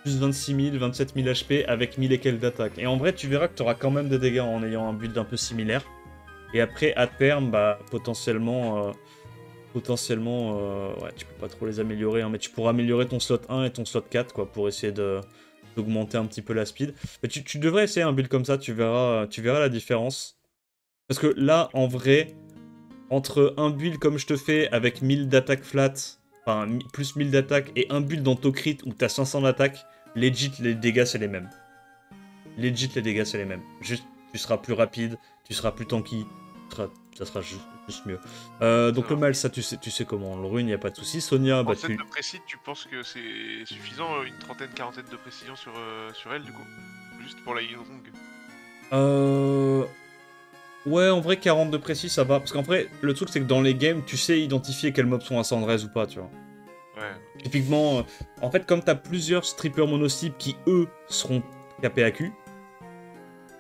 plus 26 000, 27 000 HP avec 1000 et quelques d'attaque. Et en vrai, tu verras que tu auras quand même des dégâts en ayant un build un peu similaire. Et après, à terme, bah, potentiellement, ouais, tu peux pas trop les améliorer, hein, mais tu pourras améliorer ton slot 1 et ton slot 4, quoi, pour essayer d'augmenter un petit peu la speed. Mais tu devrais essayer un build comme ça, tu verras la différence. Parce que là, en vrai, entre un build comme je te fais avec 1000 d'attaque flat, enfin, plus 1000 d'attaque, et un build dans Tocrit où t'as 500 d'attaque, legit, les dégâts, c'est les mêmes. Legit, les dégâts, c'est les mêmes. Juste, tu seras plus rapide, tu seras plus tanky, ça sera juste mieux. Donc le mal, ça tu sais comment. Le rune, y a pas de souci. Sonia, bah tu... de précis, tu penses que c'est suffisant, une trentaine, quarantaine de précision sur elle du coup? Juste pour la Yirong? Ouais, en vrai, 40 de précis, ça va. Parce qu'en vrai, le truc, c'est que dans les games, tu sais identifier quels mobs sont à Sandrez ou pas, tu vois. Ouais. Typiquement, en fait, comme t'as plusieurs strippers mono-cibles qui, eux, seront KPAQ,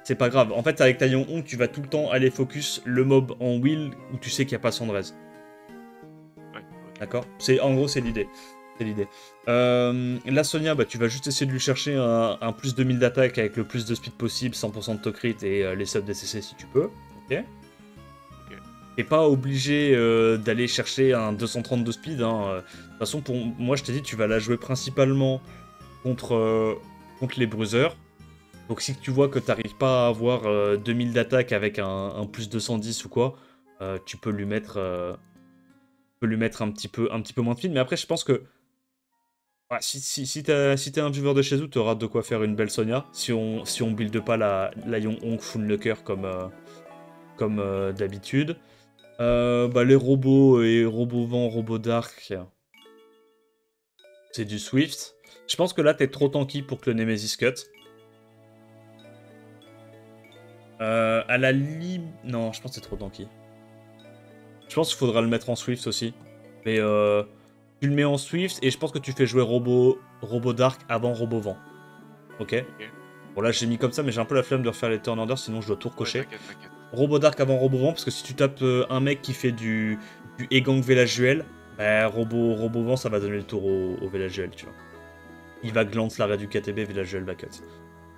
c'est pas grave. En fait, avec ta Yong, tu vas tout le temps aller focus le mob en wheel où tu sais qu'il n'y a pas Sandrez. Ouais. D'accord? En gros, c'est l'idée. La Sonia, bah, tu vas juste essayer de lui chercher un plus 2000 d'attaque avec le plus de speed possible, 100% de to crit et les subs DCC si tu peux. Ok. T'es pas obligé d'aller chercher un 230 de speed. Hein. De toute façon, pour moi, je t'ai dit, tu vas la jouer principalement contre les bruisers. Donc si tu vois que t'arrives pas à avoir 2000 d'attaque avec un plus 210 ou quoi, tu peux lui mettre un petit peu moins de speed. Mais après, je pense que ouais, si t'es un viewer de chez vous, t'auras de quoi faire une belle Sonia. Si on build pas la Yong full knocker comme d'habitude. Bah, les robots et robots vent, robots dark, c'est du Swift. Je pense que là, t'es trop tanky pour que le Nemesis cut. À la non, je pense que c'est trop tanky. Je pense qu'il faudra le mettre en Swift aussi. Mais tu le mets en Swift et je pense que tu fais jouer robot dark avant robot vent. Ok. Bon là j'ai mis comme ça mais j'ai un peu la flemme de refaire les turn orders sinon je dois tout recocher. Ouais, t'inquiète. Robot dark avant robot vent parce que si tu tapes un mec qui fait du Egang Velajuel, bah, robot vent ça va donner le tour au Velajuel, tu vois. Il va glance l'arrêt du KTB, Velajuel va cut.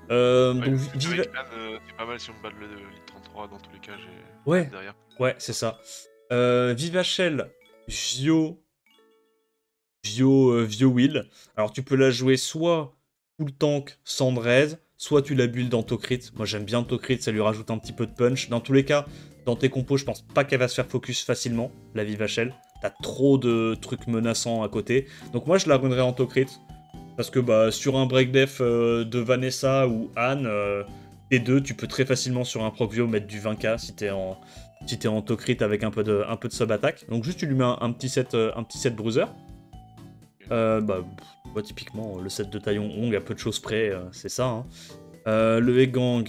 Donc c'est pas mal si on bat le lead 33 dans tous les cas, j'ai ouais derrière. Ouais, c'est ça. Vivachel, Vio Will. Alors tu peux la jouer soit full tank Sandrez, soit tu la build en Tocrit. Moi j'aime bien Tocrit, ça lui rajoute un petit peu de punch. Dans tous les cas, dans tes compos, je pense pas qu'elle va se faire focus facilement, la Vivachel. T'as trop de trucs menaçants à côté. Donc moi je la runerai en Tocrit. Parce que bah, sur un break def de Vanessa ou Anne, T2, tu peux très facilement sur un Procvio mettre du 20k si t'es si t'es en Tokrit avec un peu de sub-attaque. Donc juste tu lui mets un petit set bruiser. Bah, typiquement, le set de Taillon Hong, à peu de choses près, c'est ça. Hein. Le Egang,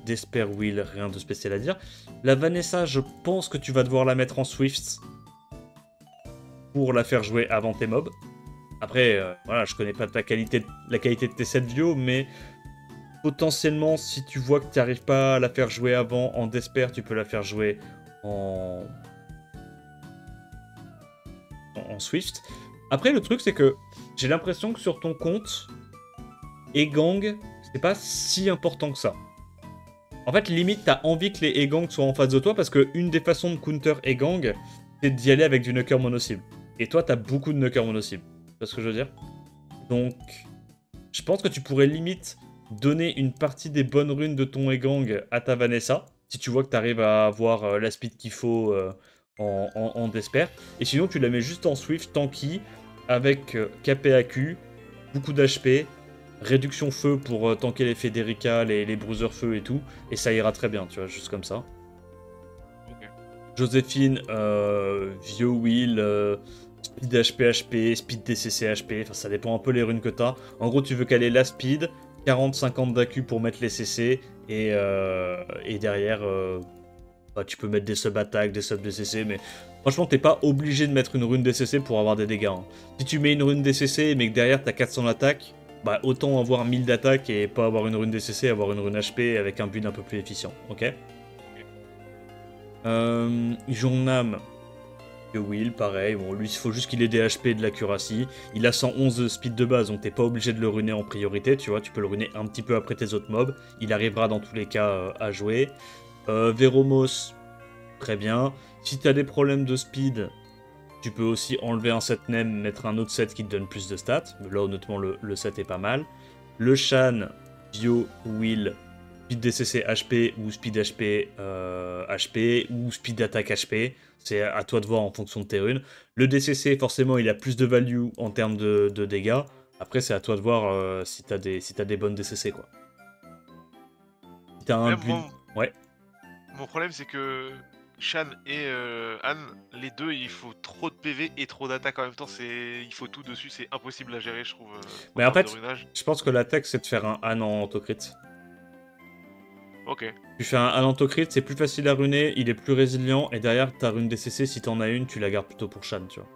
Despair Will, rien de spécial à dire. La Vanessa, je pense que tu vas devoir la mettre en Swift pour la faire jouer avant tes mobs. Après, voilà, je connais pas la qualité de tes sets bio, mais potentiellement, si tu vois que tu n'arrives pas à la faire jouer avant en Despair, tu peux la faire jouer en Swift. Après, le truc, c'est que j'ai l'impression que sur ton compte, Egang, c'est pas si important que ça. En fait, limite, t'as envie que les Egang soient en face de toi parce qu'une des façons de counter Egang, c'est d'y aller avec du Nucker mono-cible. Et toi, t'as beaucoup de Nucker mono-cible. Tu vois ce que je veux dire? Donc, je pense que tu pourrais limite donner une partie des bonnes runes de ton Egang à ta Vanessa, si tu vois que t'arrives à avoir la speed qu'il faut en Despair. Et sinon, tu la mets juste en Swift, tanky, avec KPAQ, beaucoup d'HP, réduction feu pour tanker les Federica, les bruisers feu et tout, et ça ira très bien, tu vois, juste comme ça. Ok. Joséphine, Vieux Will, speed HP HP, speed DCC HP, enfin ça dépend un peu les runes que t'as. En gros, tu veux qu'elle ait la speed, 40-50 d'AQ pour mettre les CC, et derrière, bah, tu peux mettre des sub-attaques, des sub-DCC, mais franchement, t'es pas obligé de mettre une rune DCC pour avoir des dégâts. Hein. Si tu mets une rune DCC, mais que derrière t'as 400 d'attaque, bah autant avoir 1000 d'attaque et pas avoir une rune DCC, avoir une rune HP avec un build un peu plus efficient, ok? Jongnam, Will, pareil, bon, lui il faut juste qu'il ait des HP et de l'accuracy. Il a 111 de speed de base, donc t'es pas obligé de le runer en priorité, tu vois, tu peux le runer un petit peu après tes autres mobs. Il arrivera dans tous les cas à jouer. Veromos, très bien. Si t'as des problèmes de speed, tu peux aussi enlever un set name, mettre un autre set qui te donne plus de stats. Là, honnêtement, le set est pas mal. Le Shan, Bio, Will, Speed DCC HP ou Speed HP HP ou Speed Attack HP. C'est à toi de voir en fonction de tes runes. Le DCC, forcément, il a plus de value en termes de dégâts. Après, c'est à toi de voir si t'as des bonnes DCC, quoi. Si t'as un build... Ouais. Mon problème, c'est que Shan et Anne, les deux, il faut trop de PV et trop d'attaque en même temps. Il faut tout dessus, c'est impossible à gérer, je trouve. Mais en fait, je pense que l'attaque, c'est de faire un Han en autocrit. Ok. Tu fais un antocrit, c'est plus facile à runer, il est plus résilient, et derrière, ta rune DCC, si t'en as une, tu la gardes plutôt pour Shan, tu vois.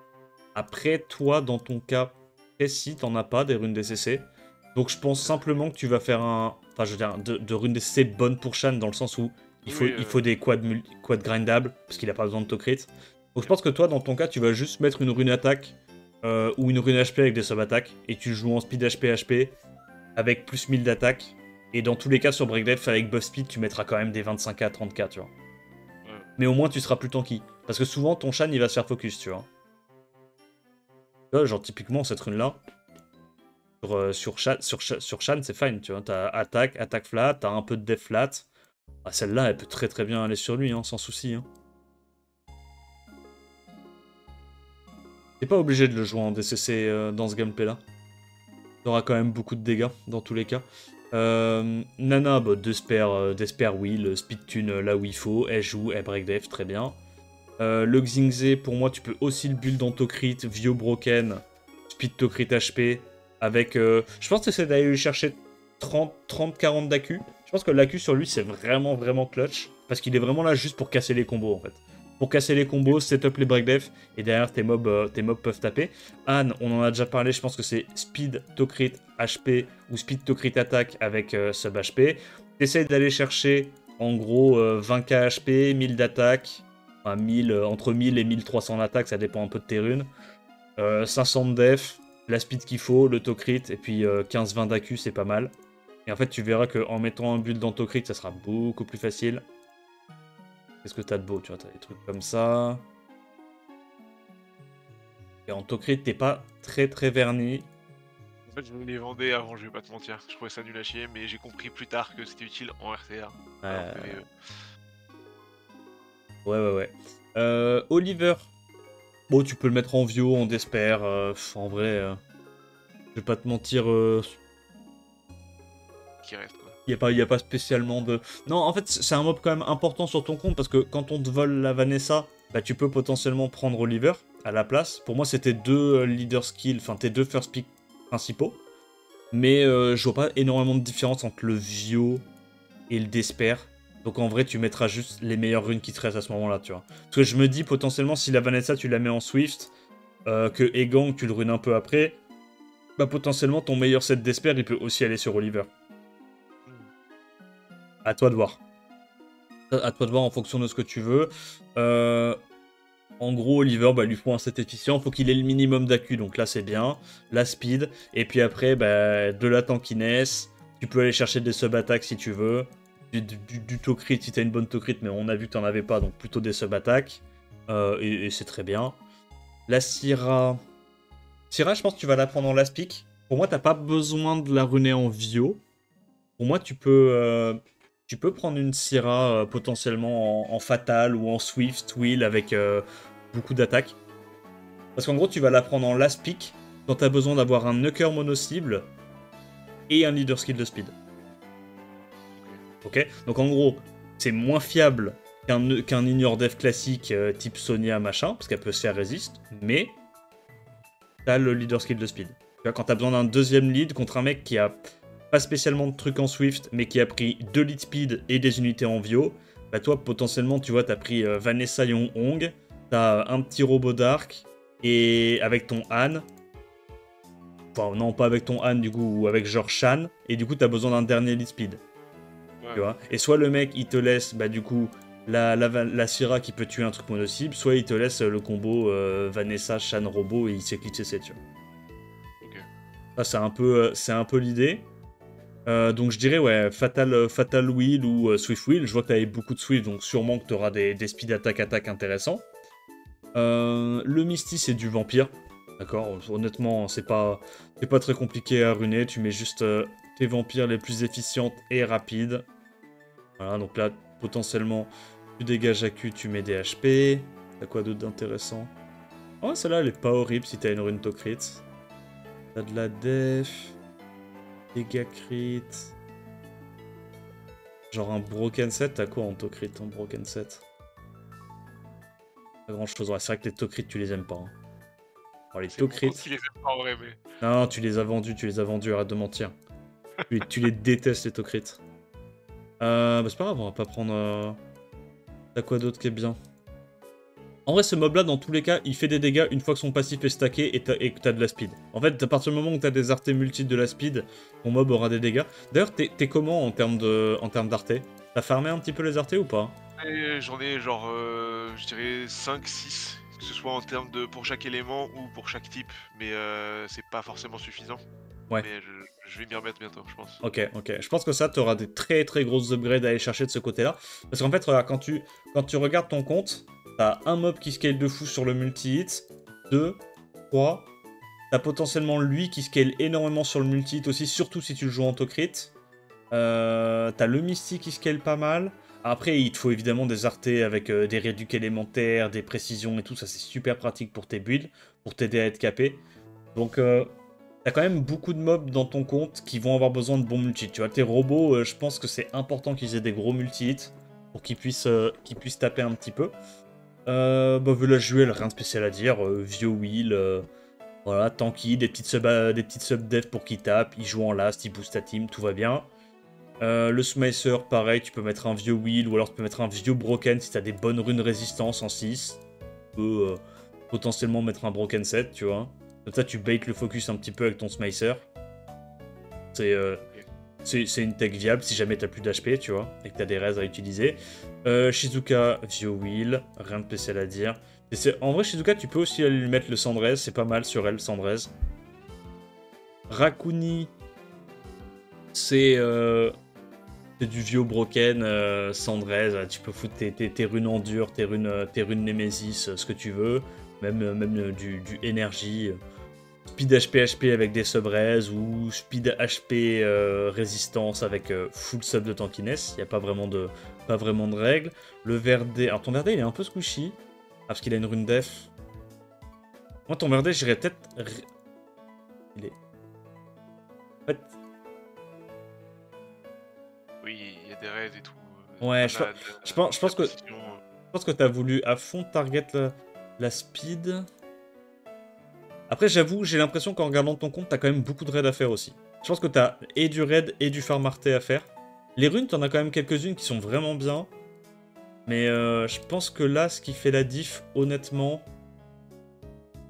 Après, toi, dans ton cas précis, t'en as pas des runes DCC. Donc je pense simplement que tu vas faire un... Enfin, je veux dire, de runes DCC bonnes pour Shan, dans le sens où il faut des quads grindables, parce qu'il a pas besoin de tocrit. Donc je pense que toi, dans ton cas, tu vas juste mettre une rune attaque, ou une rune HP avec des sub-attaques, et tu joues en speed HP HP, avec plus 1000 d'attaque. Et dans tous les cas, sur Breakdef, avec buff speed, tu mettras quand même des 25k à 30k, tu vois. Ouais. Mais au moins, tu seras plus tanky. Parce que souvent, ton Shan, il va se faire focus, tu vois. Genre, typiquement, cette rune-là, sur Shan, c'est fine, tu vois. T'as attaque flat, t'as un peu de def flat. Ah, celle-là, elle peut très très bien aller sur lui, hein, sans souci. Hein. T'es pas obligé de le jouer en DCC dans ce gameplay-là. T'auras quand même beaucoup de dégâts, dans tous les cas. Nana, bah, Despair Will, Speed Tune là où il faut, elle joue, elle break def, très bien. Le Xingze, pour moi, tu peux aussi le build en Tokrit, Vio Broken, Speed Tokrit HP, avec... je pense que c'est d'aller lui chercher 30-40 d'AQ. Je pense que l'AQ sur lui, c'est vraiment clutch, parce qu'il est vraiment là juste pour casser les combos, en fait. Pour casser les combos, setup les breakdef, et derrière tes mobs peuvent taper. Anne, on en a déjà parlé, je pense que c'est Speed Tokrit HP ou Speed Tokrit Attack avec sub HP. T'essayes d'aller chercher en gros 20k HP, 1000 d'attaque, enfin 1000, entre 1000 et 1300 d'attaque, ça dépend un peu de tes runes. 500 de def, la speed qu'il faut, le Tokrit, et puis 15-20 d'AQ, c'est pas mal. Et en fait, tu verras qu'en mettant un build dans Tokrit, ça sera beaucoup plus facile. Qu'est-ce que t'as de beau, tu vois, t'as des trucs comme ça. Et en Tokrit, t'es pas très verni. En fait, je les vendais avant, je vais pas te mentir. Je trouvais ça nul à chier, mais j'ai compris plus tard que c'était utile en RTA. Ouais. Oliver. Bon, tu peux le mettre en Vio, en Despair. En vrai, je vais pas te mentir. qui reste, quoi. Y a pas spécialement de... Non, en fait, c'est un mob quand même important sur ton compte, parce que quand on te vole la Vanessa, bah tu peux potentiellement prendre Oliver à la place. Pour moi, c'était deux leader skills, enfin tes deux first pick principaux. Mais je vois pas énormément de différence entre le Vio et le Desper. Donc en vrai, tu mettras juste les meilleures runes qui te restent à ce moment-là, tu vois. Parce que je me dis, potentiellement, si la Vanessa, tu la mets en Swift, que Egang, tu le runes un peu après, bah potentiellement, ton meilleur set Desper, il peut aussi aller sur Oliver. À toi de voir. À toi de voir en fonction de ce que tu veux. En gros, Oliver, bah, lui faut un set efficient. Faut qu'il ait le minimum d'accu. Donc là, c'est bien. La speed. Et puis après, bah, de la tankiness. Tu peux aller chercher des sub-attaques si tu veux. Du toe crit si t'as une bonne toe crit. Mais on a vu que t'en avais pas. Donc plutôt des sub-attaques. Et c'est très bien. La Syra. Syra, je pense que tu vas la prendre en last pick. Pour moi, t'as pas besoin de la runer en Vio. Pour moi, tu peux prendre une Syra potentiellement en Fatal ou en Swift Wheel avec beaucoup d'attaques. Parce qu'en gros, tu vas la prendre en last pick quand tu as besoin d'avoir un Nucker mono-cible et un leader skill de speed. Ok. Donc en gros, c'est moins fiable qu'un Ignore Death classique type Sonia machin, parce qu'elle peut se faire résiste, mais t'as le leader skill de speed. Tu vois, quand t'as besoin d'un deuxième lead contre un mec qui a pas spécialement de trucs en Swift, mais qui a pris 2 lead speed et des unités en Vio, bah toi, potentiellement, tu vois, t'as pris Vanessa Young Hong, t'as un petit robot Dark, et avec ton Han, enfin non, pas avec ton Han du coup, ou avec genre Shan, et du coup, t'as besoin d'un dernier lead speed. Ouais. Tu vois. Et soit le mec, il te laisse, bah du coup, la Syra qui peut tuer un truc mono-cible, soit il te laisse le combo Vanessa, Shan, robot, et il sait clitcher ses, tu vois. Okay. Ça, c'est un peu l'idée. Donc je dirais ouais, Fatal Wheel ou Swift Wheel. Je vois que tu avais beaucoup de Swift, donc sûrement que tu auras des speed attack intéressants. Le Misty, c'est du vampire. D'accord. Honnêtement, c'est pas très compliqué à runer. Tu mets juste tes vampires les plus efficientes et rapides. Voilà, donc là, potentiellement, tu dégages AQ, tu mets des HP. T'as quoi d'autre d'intéressant? Oh, celle-là, elle est pas horrible si t'as une rune Tokrit. T'as de la def. Dégâts crit. Genre un broken set, t'as quoi en Tokrit en broken set? Pas grand chose. Ouais, c'est vrai que les Tokrit, tu les aimes pas. Hein. Alors, les Tokrit. Tu les aimes pas en vrai, mais. Non, tu les as vendus, arrête de mentir. tu les détestes, les Tokrit. Bah, c'est pas grave, on va pas prendre. T'as quoi d'autre qui est bien? En vrai, ce mob-là, dans tous les cas, il fait des dégâts une fois que son passif est stacké et que t'as de la speed. En fait, à partir du moment où t'as des artés multiples de la speed, ton mob aura des dégâts. D'ailleurs, t'es comment en termes d'artés? T'as farmé un petit peu les artés ou pas? J'en ai genre, je dirais 5-6, que ce soit en termes de pour chaque élément ou pour chaque type, mais c'est pas forcément suffisant. Ouais. Mais je vais m'y remettre bientôt, je pense. Ok. Je pense que ça, t'auras des très très grosses upgrades à aller chercher de ce côté-là. Parce qu'en fait, regarde, quand tu regardes ton compte, t'as un mob qui scale de fou sur le multi-hit, 2, 3, t'as potentiellement lui qui scale énormément sur le multi-hit aussi, surtout si tu le joues en Tokrit. T'as le Misty qui scale pas mal. Après, il te faut évidemment des artés avec des réducs élémentaires, des précisions et tout. Ça, c'est super pratique pour tes builds, pour t'aider à être capé. Donc, t'as quand même beaucoup de mobs dans ton compte qui vont avoir besoin de bons multi. Tu vois, tes robots, je pense que c'est important qu'ils aient des gros multi-hits pour qu'ils puissent taper un petit peu. Bah, Village Duel, rien de spécial à dire. Vio Wheel, voilà, tanky, des petites sub-dev pour qu'ils tapent. Ils jouent en last, ils boostent ta team, tout va bien. Le Smicer, pareil, tu peux mettre un vieux Wheel ou alors tu peux mettre un vieux Broken si t'as des bonnes runes résistance en 6. Tu peux potentiellement mettre un Broken 7, tu vois. Comme ça, tu bait le focus un petit peu avec ton Smicer. C'est une tech viable si jamais t'as plus d'HP, tu vois, et que t'as des res à utiliser. Shizuka, vieux Wheel, rien de spécial à dire. En vrai, Shizuka, tu peux aussi aller lui mettre le Sandrez, c'est pas mal sur elle, Sandrez. Rakuni, c'est du vieux broken, Sandrez, tu peux foutre tes runes endure, tes runes Nemesis, ce que tu veux, même du énergie, speed HP avec des sub-res ou speed HP résistance avec full sub de tankiness, il n'y a pas vraiment de règles. Le Verdé, alors ton Verdé il est un peu squishy, parce qu'il a une rune def. Moi ton Verdé j'irais peut-être... Il est... En fait... Oui, il y a des raids et tout. Ouais, Panade, je pense que précision, je pense que t'as voulu à fond target la speed. Après, j'avoue, j'ai l'impression qu'en regardant ton compte, t'as quand même beaucoup de raids à faire aussi. Je pense que t'as et du raid et du farm arte à faire. Les runes, t'en as quand même quelques-unes qui sont vraiment bien. Mais je pense que là, ce qui fait la diff, honnêtement,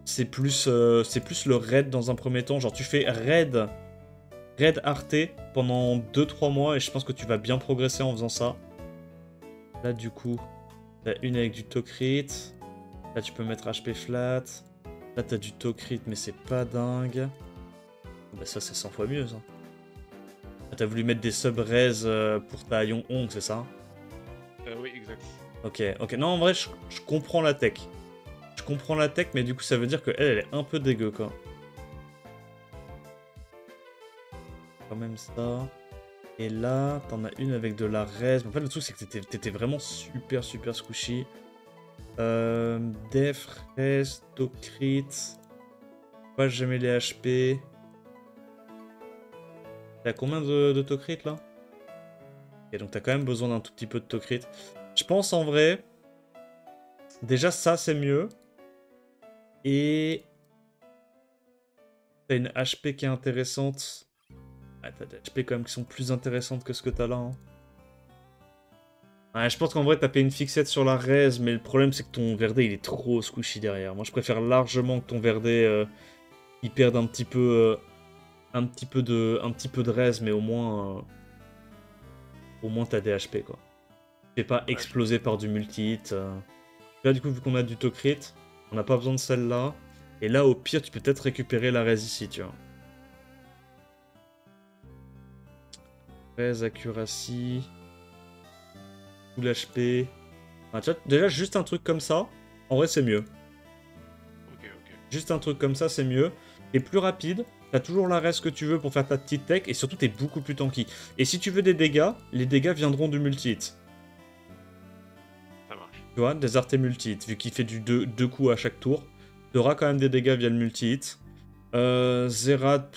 c'est plus le raid dans un premier temps. Genre, tu fais raid arte pendant 2-3 mois et je pense que tu vas bien progresser en faisant ça. Là, du coup, t'as une avec du Tokrit. Là, tu peux mettre HP flat. Là, t'as du Tokrit, mais c'est pas dingue. Bah, ça, c'est 100 fois mieux, ça. Ah, t'as voulu mettre des sub-res pour ta Ion Hong, c'est ça? Oui, exact. Ok, ok. Non, en vrai, je comprends la tech. Je comprends la tech, mais du coup, ça veut dire qu'elle, elle est un peu dégueu, quoi. Quand même ça. Et là, t'en as une avec de la res. En fait, le truc, c'est que t'étais vraiment super, super squishy. Def, res, Tokrit. Pas jamais les HP. T'as combien de Tokrit, là? Ok, donc t'as quand même besoin d'un tout petit peu de Tokrit. Je pense, en vrai... Déjà, ça, c'est mieux. Et... T'as une HP qui est intéressante. Ah, t'as des HP quand même qui sont plus intéressantes que ce que t'as là. Hein. Ouais, je pense qu'en vrai, t'as fait une fixette sur la res, mais le problème, c'est que ton Verdé, il est trop squishy derrière. Moi, je préfère largement que ton Verdé, il perde un petit peu de res, mais au moins t'as des HP, quoi. T'es pas Ouais, explosé par du multi-hit. Là, du coup, vu qu'on a du Tokrit, on n'a pas besoin de celle-là. Et là, au pire, tu peux peut-être récupérer la res ici, tu vois. Res, accuracy... Full HP... Ah, tu vois, déjà, juste un truc comme ça, en vrai, c'est mieux. ok. Juste un truc comme ça, c'est mieux. T'es plus rapide, t'as toujours la res que tu veux pour faire ta petite tech, et surtout, t'es beaucoup plus tanky. Et si tu veux des dégâts, les dégâts viendront du multi-hit. Ça marche. Tu vois, des artés multi-hit, vu qu'il fait du 2 coups à chaque tour. T'auras quand même des dégâts via le multi-hit. Zerat...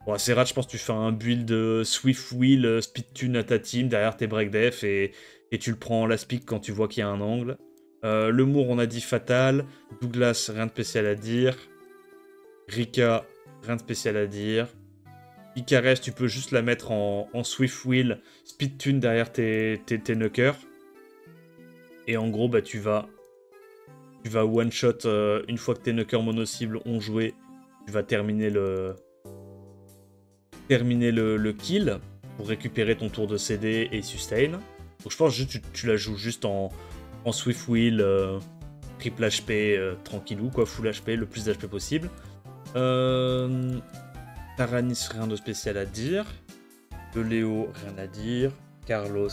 Bon, Zerat, je pense que tu fais un build Swift Wheel, Speed Tune à ta team, derrière tes break def, et tu le prends en last pick quand tu vois qu'il y a un angle. Le Moore, on a dit fatal. Douglas, rien de spécial à dire. Rika, rien de spécial à dire. Icarès, tu peux juste la mettre en Swift Wheel, Speed Tune derrière tes knockers. Et en gros, bah, tu vas one-shot une fois que tes knockers mono-cibles ont joué. Tu vas terminer le kill pour récupérer ton tour de CD et sustain. Donc je pense que tu la joues juste en Swift Wheel, triple HP, tranquillou, quoi, full HP, le plus d'HP possible. Taranis, rien de spécial à dire. De Léo, rien à dire. Carlos.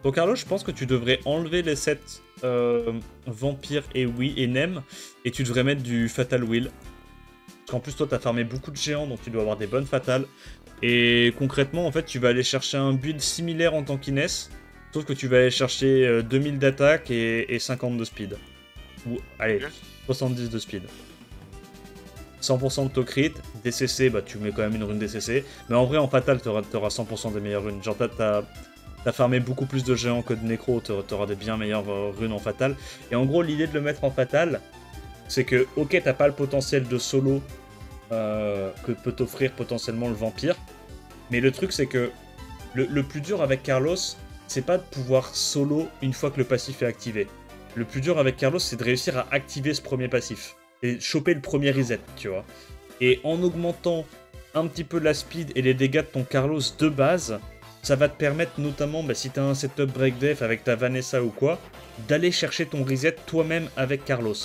Donc Carlos, je pense que tu devrais enlever les 7 Vampire et oui et Nem, et tu devrais mettre du Fatal Will. Parce qu'en plus, toi, t'as farmé beaucoup de géants, donc tu dois avoir des bonnes fatales. Et concrètement, en fait, tu vas aller chercher un build similaire en tankiness, sauf que tu vas aller chercher 2000 d'attaque et 50 de speed. Ou, allez, Ok. 70 de speed. 100% de Tokrit, DCC, bah tu mets quand même une rune DCC. Mais en vrai, en fatal, t'auras 100% des meilleures runes. Genre, t'as farmé beaucoup plus de géants que de nécro, t'auras des bien meilleures runes en fatal. Et en gros, l'idée de le mettre en fatal, c'est que, ok, t'as pas le potentiel de solo que peut t'offrir potentiellement le vampire. Mais le truc, c'est que le plus dur avec Carlos, c'est pas de pouvoir solo une fois que le passif est activé. Le plus dur avec Carlos, c'est de réussir à activer ce premier passif. Et choper le premier reset, tu vois. Et en augmentant un petit peu la speed et les dégâts de ton Carlos de base, ça va te permettre notamment, bah, si t'as un setup break def avec ta Vanessa ou quoi, d'aller chercher ton reset toi-même avec Carlos.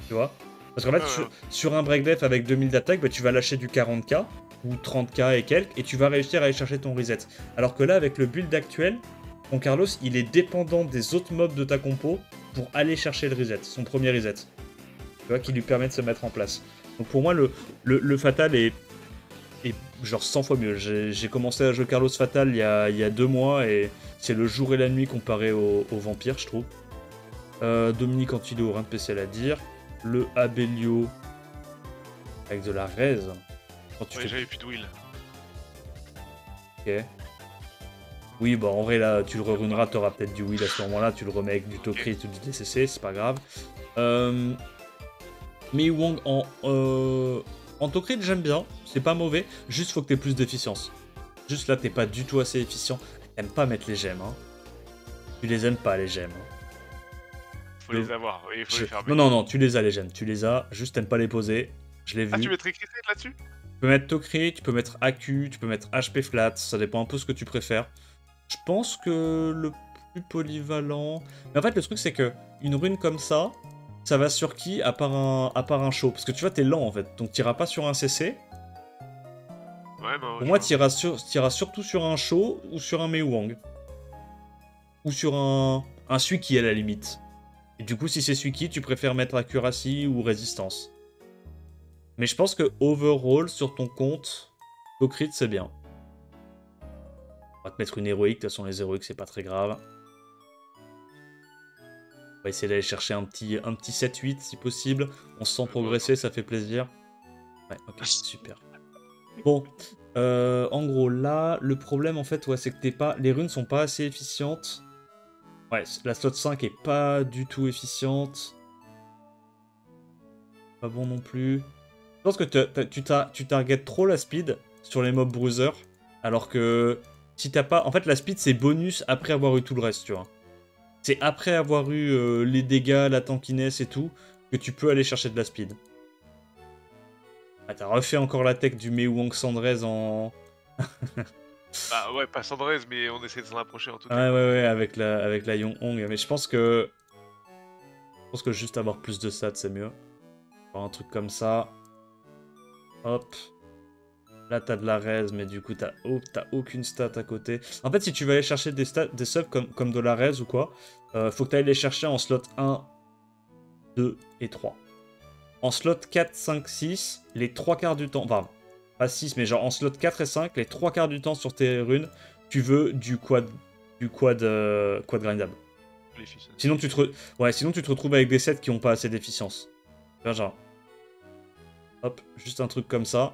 Tu vois? Parce qu'en fait, sur un break def avec 2000 d'attaque, bah, tu vas lâcher du 40k ou 30k et quelques, et tu vas réussir à aller chercher ton reset. Alors que là, avec le build actuel, ton Carlos, il est dépendant des autres mobs de ta compo pour aller chercher le reset, son premier reset. Tu vois, qui lui permet de se mettre en place. Donc pour moi, le Fatal est genre 100 fois mieux. J'ai commencé à jouer Carlos Fatal il y a 2 mois, et c'est le jour et la nuit comparé au vampire, je trouve. Dominique Antido, rien de spécial à dire. Le Abelio avec de la raise. Quand tu Ouais, fais... j'avais plus de will. Ok. Oui, bah en vrai, là, tu le reruneras, t'auras peut-être du will à ce moment-là, tu le remets avec du Tokrit ou du DCC, c'est pas grave. Mais Wong en Tokrit, j'aime bien, c'est pas mauvais, juste faut que t'aies plus d'efficience. Juste là, t'es pas du tout assez efficient. T'aimes pas mettre les gemmes, hein. Tu les aimes pas, les gemmes. Faut les avoir, oui, il faut les faire. Non, non, non, tu les as, les gemmes, tu les as, juste t'aimes pas les poser. Je l'ai vu. Ah, tu mettrais critique là-dessus? Tu peux mettre Tokrit, tu peux mettre AQ, tu peux mettre HP flat, ça dépend un peu ce que tu préfères. Je pense que le plus polyvalent... Mais en fait, le truc, c'est que une rune comme ça va sur qui à part un show? Parce que tu vois, t'es lent, en fait, donc t'iras pas sur un CC. Ouais, non, Pour moi, t'iras surtout sur un show ou sur un Mei Wang. Ou sur un Suiki, à la limite. Et du coup, si c'est Suiki, tu préfères mettre accuracy ou résistance. Mais je pense que overall, sur ton compte, Tokrit, c'est bien. On va te mettre une héroïque, de toute façon, les héroïques, c'est pas très grave. On va essayer d'aller chercher un petit 7-8, si possible. On se sent progresser, ça fait plaisir. Ouais, ok, super. Bon, en gros, là, le problème, en fait, ouais, c'est que les runes sont pas assez efficientes. Ouais, la slot 5 est pas du tout efficiente. Pas bon non plus. Je pense que tu targetes trop la speed sur les mobs bruisers, alors que si t'as pas... En fait, la speed, c'est bonus après avoir eu tout le reste, tu vois. C'est après avoir eu les dégâts, la tankiness et tout, que tu peux aller chercher de la speed. Ah, t'as refait encore la tech du Mei Wang Sandrez en... Bah ouais, pas Sandrez, mais on essaie de s'en approcher en tout cas. Ouais, avec la Yong Hong. Mais je pense que juste avoir plus de stats, c'est mieux. Avoir un truc comme ça. Hop. Là, t'as de la res, mais du coup, t'as aucune stat à côté. En fait, si tu veux aller chercher des subs comme de la res ou quoi, faut que tu ailles les chercher en slot 1, 2 et 3. En slot 4, 5, 6, les 3 quarts du temps... Enfin, pas 6, mais genre en slot 4 et 5, les 3 quarts du temps sur tes runes, tu veux du quad grindable. Sinon tu te retrouves avec des sets qui ont pas assez d'efficience. Genre... Hop, juste un truc comme ça.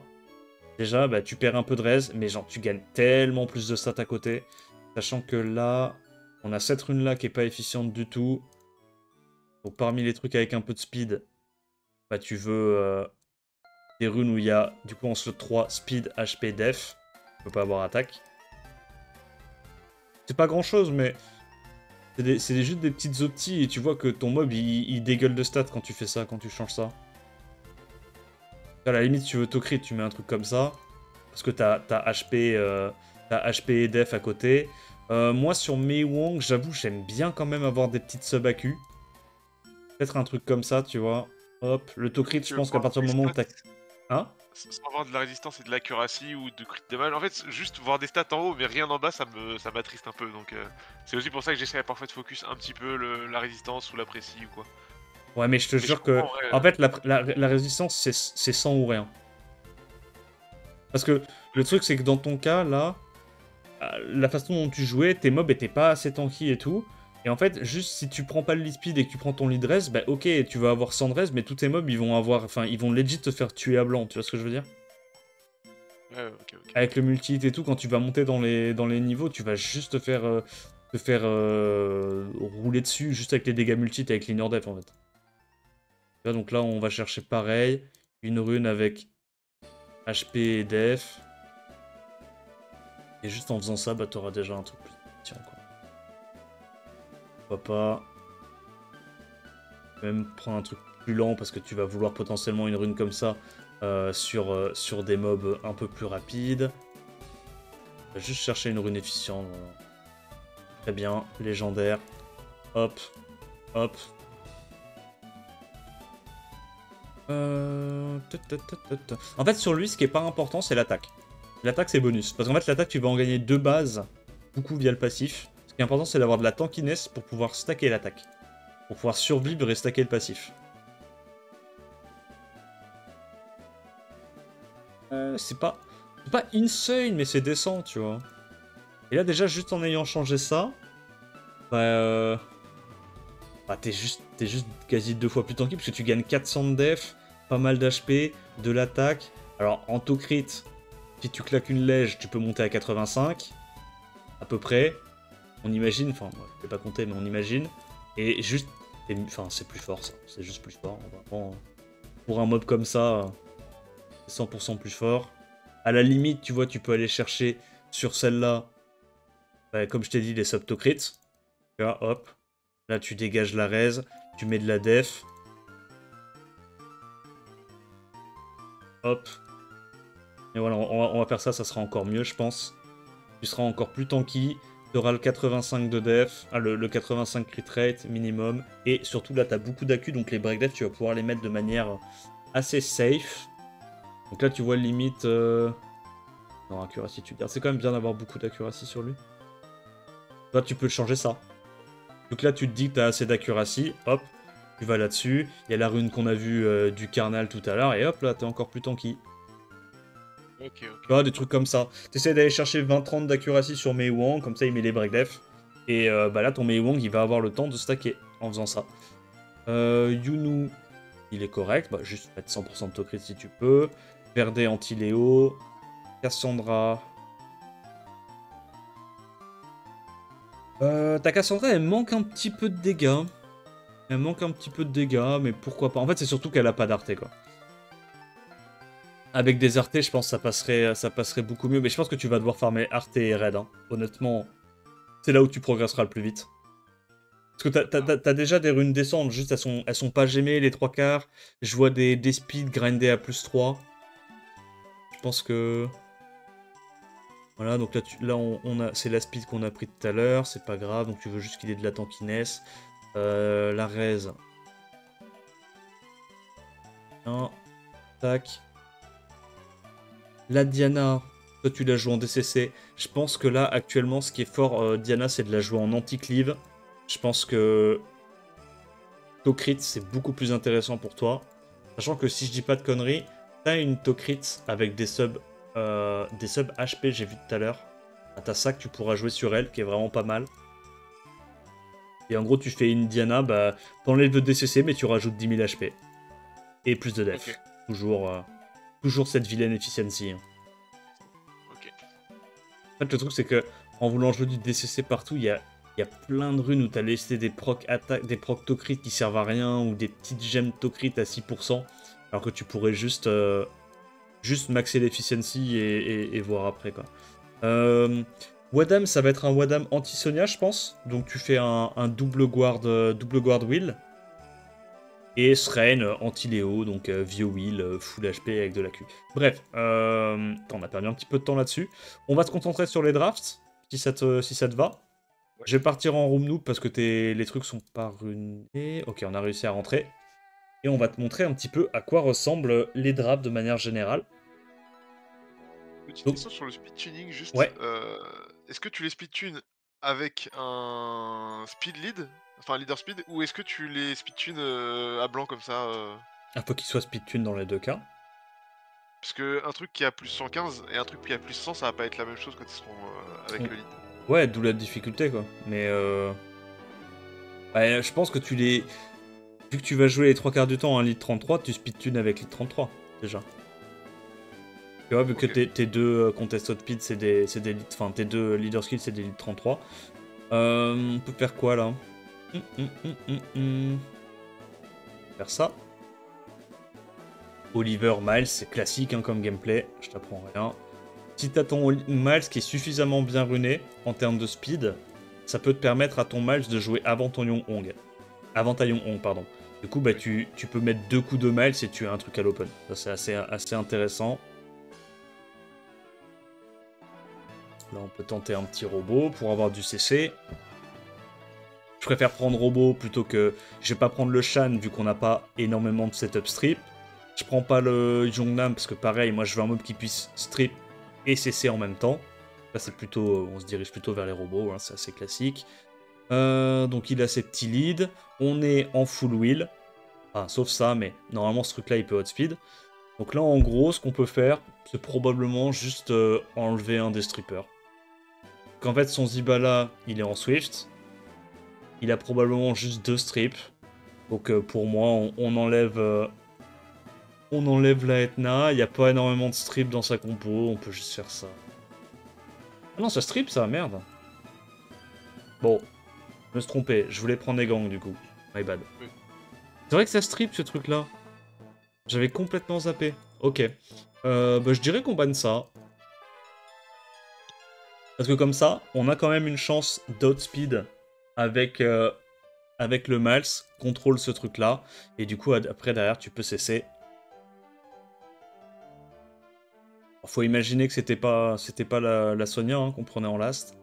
Déjà, bah, tu perds un peu de res, mais genre, tu gagnes tellement plus de stats à côté. Sachant que là, on a cette rune-là qui est pas efficiente du tout. Donc, parmi les trucs avec un peu de speed, bah, tu veux des runes où il y a, du coup, en slot 3, speed, HP, def. Tu peux pas avoir attaque. C'est pas grand-chose, mais c'est juste des petites optis, et tu vois que ton mob, il dégueule de stats quand tu fais ça, quand tu changes ça. À la limite, si tu veux Tokrit, tu mets un truc comme ça. Parce que t'as HP et def à côté. Moi, sur Mei Wang, j'avoue, j'aime bien quand même avoir des petites sub AQ. Peut-être un truc comme ça, tu vois. Hop, le Tokrit, je pense qu'à partir du moment où t'as... Hein? Sans avoir de la résistance et de l'accuracy ou de crit de mal. En fait, juste voir des stats en haut, mais rien en bas, ça m'attriste un peu. Donc, c'est aussi pour ça que j'essaie parfois de focus un petit peu la résistance ou la précis ou quoi. Ouais, mais je te jure que... En fait, la résistance, c'est 100 ou rien. Parce que le truc, c'est que dans ton cas, là, la façon dont tu jouais, tes mobs étaient pas assez tanky et tout. Et en fait, juste si tu prends pas le lead speed et que tu prends ton lead res, bah ok, tu vas avoir 100 de res, mais tous tes mobs, ils vont legit te faire tuer à blanc, tu vois ce que je veux dire? Ouais, ok. Avec le multi-hit et tout, quand tu vas monter dans les niveaux, tu vas juste te faire rouler dessus, juste avec les dégâts multi-hit avec l'inner def en fait. Donc là, on va chercher pareil, une rune avec HP et def. Et juste en faisant ça, bah t'auras déjà un truc plus tiens quoi. Pourquoi pas. Même prendre un truc plus lent parce que tu vas vouloir potentiellement une rune comme ça sur des mobs un peu plus rapides. On va juste chercher une rune efficiente. Très bien, légendaire. Hop, hop. En fait, sur lui, ce qui est pas important, c'est l'attaque. L'attaque, c'est bonus. Parce qu'en fait, l'attaque, tu vas en gagner 2 bases, beaucoup via le passif. Ce qui est important, c'est d'avoir de la tankiness pour pouvoir stacker l'attaque. Pour pouvoir survivre et stacker le passif. C'est pas insane, mais c'est décent, tu vois. Et là, déjà, juste en ayant changé ça, bah, t'es juste quasi 2 fois plus tanky, parce que tu gagnes 400 de def, pas mal d'HP, de l'attaque. Alors, en to crit, si tu claques une lège, tu peux monter à 85. à peu près. On imagine, enfin, je vais pas compter, mais on imagine. Et juste, enfin, c'est plus fort, ça. C'est juste plus fort. Vraiment, pour un mob comme ça, c'est 100% plus fort. À la limite, tu vois, tu peux aller chercher sur celle-là, bah, comme je t'ai dit, les subtocrits. Tu vois, hop. Là, tu dégages la raise, tu mets de la def. Hop. Et voilà, on va faire ça, ça sera encore mieux, je pense. Tu seras encore plus tanky. Tu auras le 85 de def, le 85 crit rate minimum. Et surtout, là, tu as beaucoup d'accu, donc les break def, tu vas pouvoir les mettre de manière assez safe. Donc là, tu vois limite... Non, accuracy, tu gardes. C'est quand même bien d'avoir beaucoup d'accuracy sur lui. Toi, tu peux changer ça. Donc là, tu te dis que tu as assez d'accuracy. Hop, tu vas là-dessus. Il y a la rune qu'on a vue du Carnal tout à l'heure. Et hop, là, t'es encore plus tanky. Ok. Tu vois, des trucs comme ça. T'essaies d'aller chercher 20-30 d'accuracy sur Mei Wang. Comme ça, il met les break def. Et bah là, ton Mei Wang, il va avoir le temps de stacker en faisant ça. Yunu, il est correct. Bah, juste mettre 100% de Tokrit si tu peux. Verde anti-Léo. Cassandra. Ta Cassandra, elle manque un petit peu de dégâts. Elle manque un petit peu de dégâts, mais pourquoi pas. En fait, c'est surtout qu'elle a pas d'arté, quoi. Avec des artés, je pense que ça passerait beaucoup mieux. Mais je pense que tu vas devoir farmer arté et raid. Hein. Honnêtement, c'est là où tu progresseras le plus vite. Parce que t'as déjà des runes descentes, juste elles sont pas gémées les trois quarts. Je vois des speeds grindés à +3. Je pense que... Voilà, donc là, c'est la speed qu'on a pris tout à l'heure, c'est pas grave, donc tu veux juste qu'il ait de la tankiness. La raise. Un, tac. La Diana, toi tu la joues en DCC. Je pense que là, actuellement, ce qui est fort, Diana, c'est de la jouer en anti-cleave. Je pense que Tokrit, c'est beaucoup plus intéressant pour toi. Sachant que si je dis pas de conneries, t'as une Tokrit avec des subs HP, j'ai vu tout à l'heure. T'as ça que tu pourras jouer sur elle, qui est vraiment pas mal. Et en gros, tu fais une Diana, bah, t'enlèves le DCC, mais tu rajoutes 10 000 HP. Et plus de def. Ok. Toujours cette vilaine efficiency. Hein. Ok. En fait, le truc, c'est que en voulant jouer du DCC partout, il y a plein de runes où t'as laissé des proc attaques, des proc Tokrit qui servent à rien, ou des petites gemmes Tokrit à 6%, alors que tu pourrais juste maxer l'efficiency et voir après, quoi. Wadam, ça va être un Wadam anti-Sonia, je pense. Donc tu fais un double guard wheel. Et Sren anti-Léo, donc vieux wheel, full HP avec de la Q. Bref, on a perdu un petit peu de temps là-dessus. On va se concentrer sur les drafts, si ça te va. Ouais. Je vais partir en room noob parce que les trucs sont pas runés. Ok, on a réussi à rentrer. Et on va te montrer un petit peu à quoi ressemblent les drafts de manière générale. Petite Donc, question sur le speed tuning, juste. ouais. Est-ce que tu les speed tunes avec un speed lead, enfin un leader speed, ou est-ce que tu les speed tunes à blanc comme ça Il faut qu'il soit speed tune dans les deux cas. Parce que un truc qui a plus 115 et un truc qui a plus 100, ça va pas être la même chose quand ils seront avec le lead. Ouais, d'où la difficulté, quoi. Mais ouais, je pense que vu que tu vas jouer les trois quarts du temps en lead 33, tu speed tune avec lead 33, déjà. Tu vois, vu que tes deux contest speed, c'est des lead... Enfin, tes deux leader skills, c'est des lead 33. On peut faire quoi, là Faire ça. Oliver, Miles, c'est classique hein, comme gameplay, je t'apprends rien. Si t'as ton Miles qui est suffisamment bien runé en termes de speed, ça peut te permettre à ton Miles de jouer avant ton Yong-Hong. Avant ta Yong-Hong, pardon. Du coup, bah, tu peux mettre 2 coups de Miles et tu as un truc à l'open. Ça, c'est assez intéressant. Là, on peut tenter un petit robot pour avoir du CC. Je préfère prendre robot plutôt que... Je vais pas prendre le Shan vu qu'on n'a pas énormément de setup strip. Je prends pas le Yongnam parce que pareil, moi je veux un mob qui puisse strip et CC en même temps. Là c'est plutôt... On se dirige plutôt vers les robots, hein, c'est assez classique. Donc il a ses petits leads. On est en full wheel. Enfin, sauf ça, mais normalement ce truc là il peut outspeed. Donc là en gros ce qu'on peut faire, c'est probablement juste enlever un des strippers. Qu'en fait son Zibala il est en Swift. Il a probablement juste 2 strips. Donc pour moi on enlève la Etna. Il n'y a pas énormément de strips dans sa compo. On peut juste faire ça. Ah non ça strip ça, merde. Bon, je me suis trompé. Je voulais prendre des gangs, du coup. My bad. Oui. C'est vrai que ça strip, ce truc-là. J'avais complètement zappé. Ok. Bah, je dirais qu'on banne ça. Parce que comme ça, on a quand même une chance d'outspeed avec, avec le Miles. Contrôle ce truc-là. Et du coup, après, derrière, tu peux cesser. Faut imaginer que c'était pas la Sonia hein, qu'on prenait en last.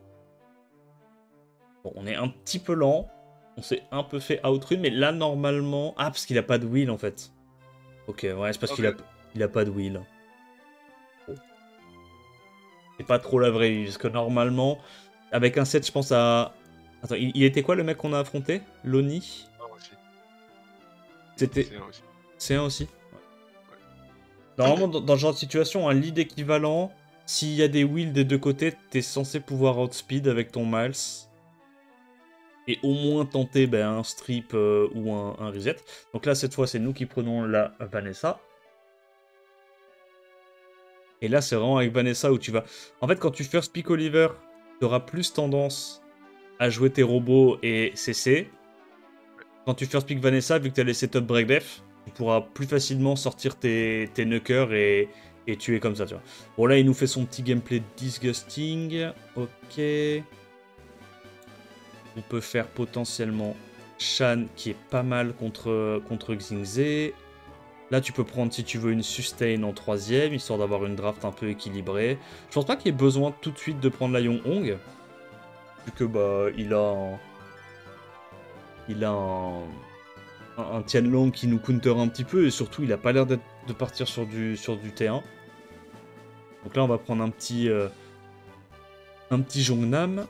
Bon, on est un petit peu lent. On s'est un peu fait outrun, mais là, normalement... Ah, parce qu'il a pas de wheel, en fait. Ok, ouais, c'est parce qu'il a pas de wheel. Bon. C'est pas trop la vraie vie, parce que normalement, avec un set, je pense à... Attends, il était quoi, le mec qu'on a affronté? Loni? Ah, aussi. C'était... C'est aussi. C'est un aussi. Ouais. Normalement, dans ce genre de situation, un lead équivalent, s'il y a des wheels des deux côtés, t'es censé pouvoir outspeed avec ton Miles. Et au moins tenter un strip ou un reset. Donc là, cette fois, c'est nous qui prenons la Vanessa. Et là, c'est vraiment avec Vanessa où tu vas... En fait, quand tu first pick Oliver, tu auras plus tendance à jouer tes robots et CC. Quand tu first pick Vanessa, vu que tu as les setup break def, tu pourras plus facilement sortir tes Nuckers et tuer comme ça, tu vois. Bon, là, il nous fait son petit gameplay disgusting. Ok. On peut faire potentiellement Shan qui est pas mal contre Xingze. Là, tu peux prendre, si tu veux, une sustain en 3ème, histoire d'avoir une draft un peu équilibrée. Je pense pas qu'il y ait besoin tout de suite de prendre la Yong Hong. Vu que, bah, il a un Tianlong qui nous counter un petit peu. Et surtout, il a pas l'air de partir sur du T1. Donc là, on va prendre un petit Jongnam.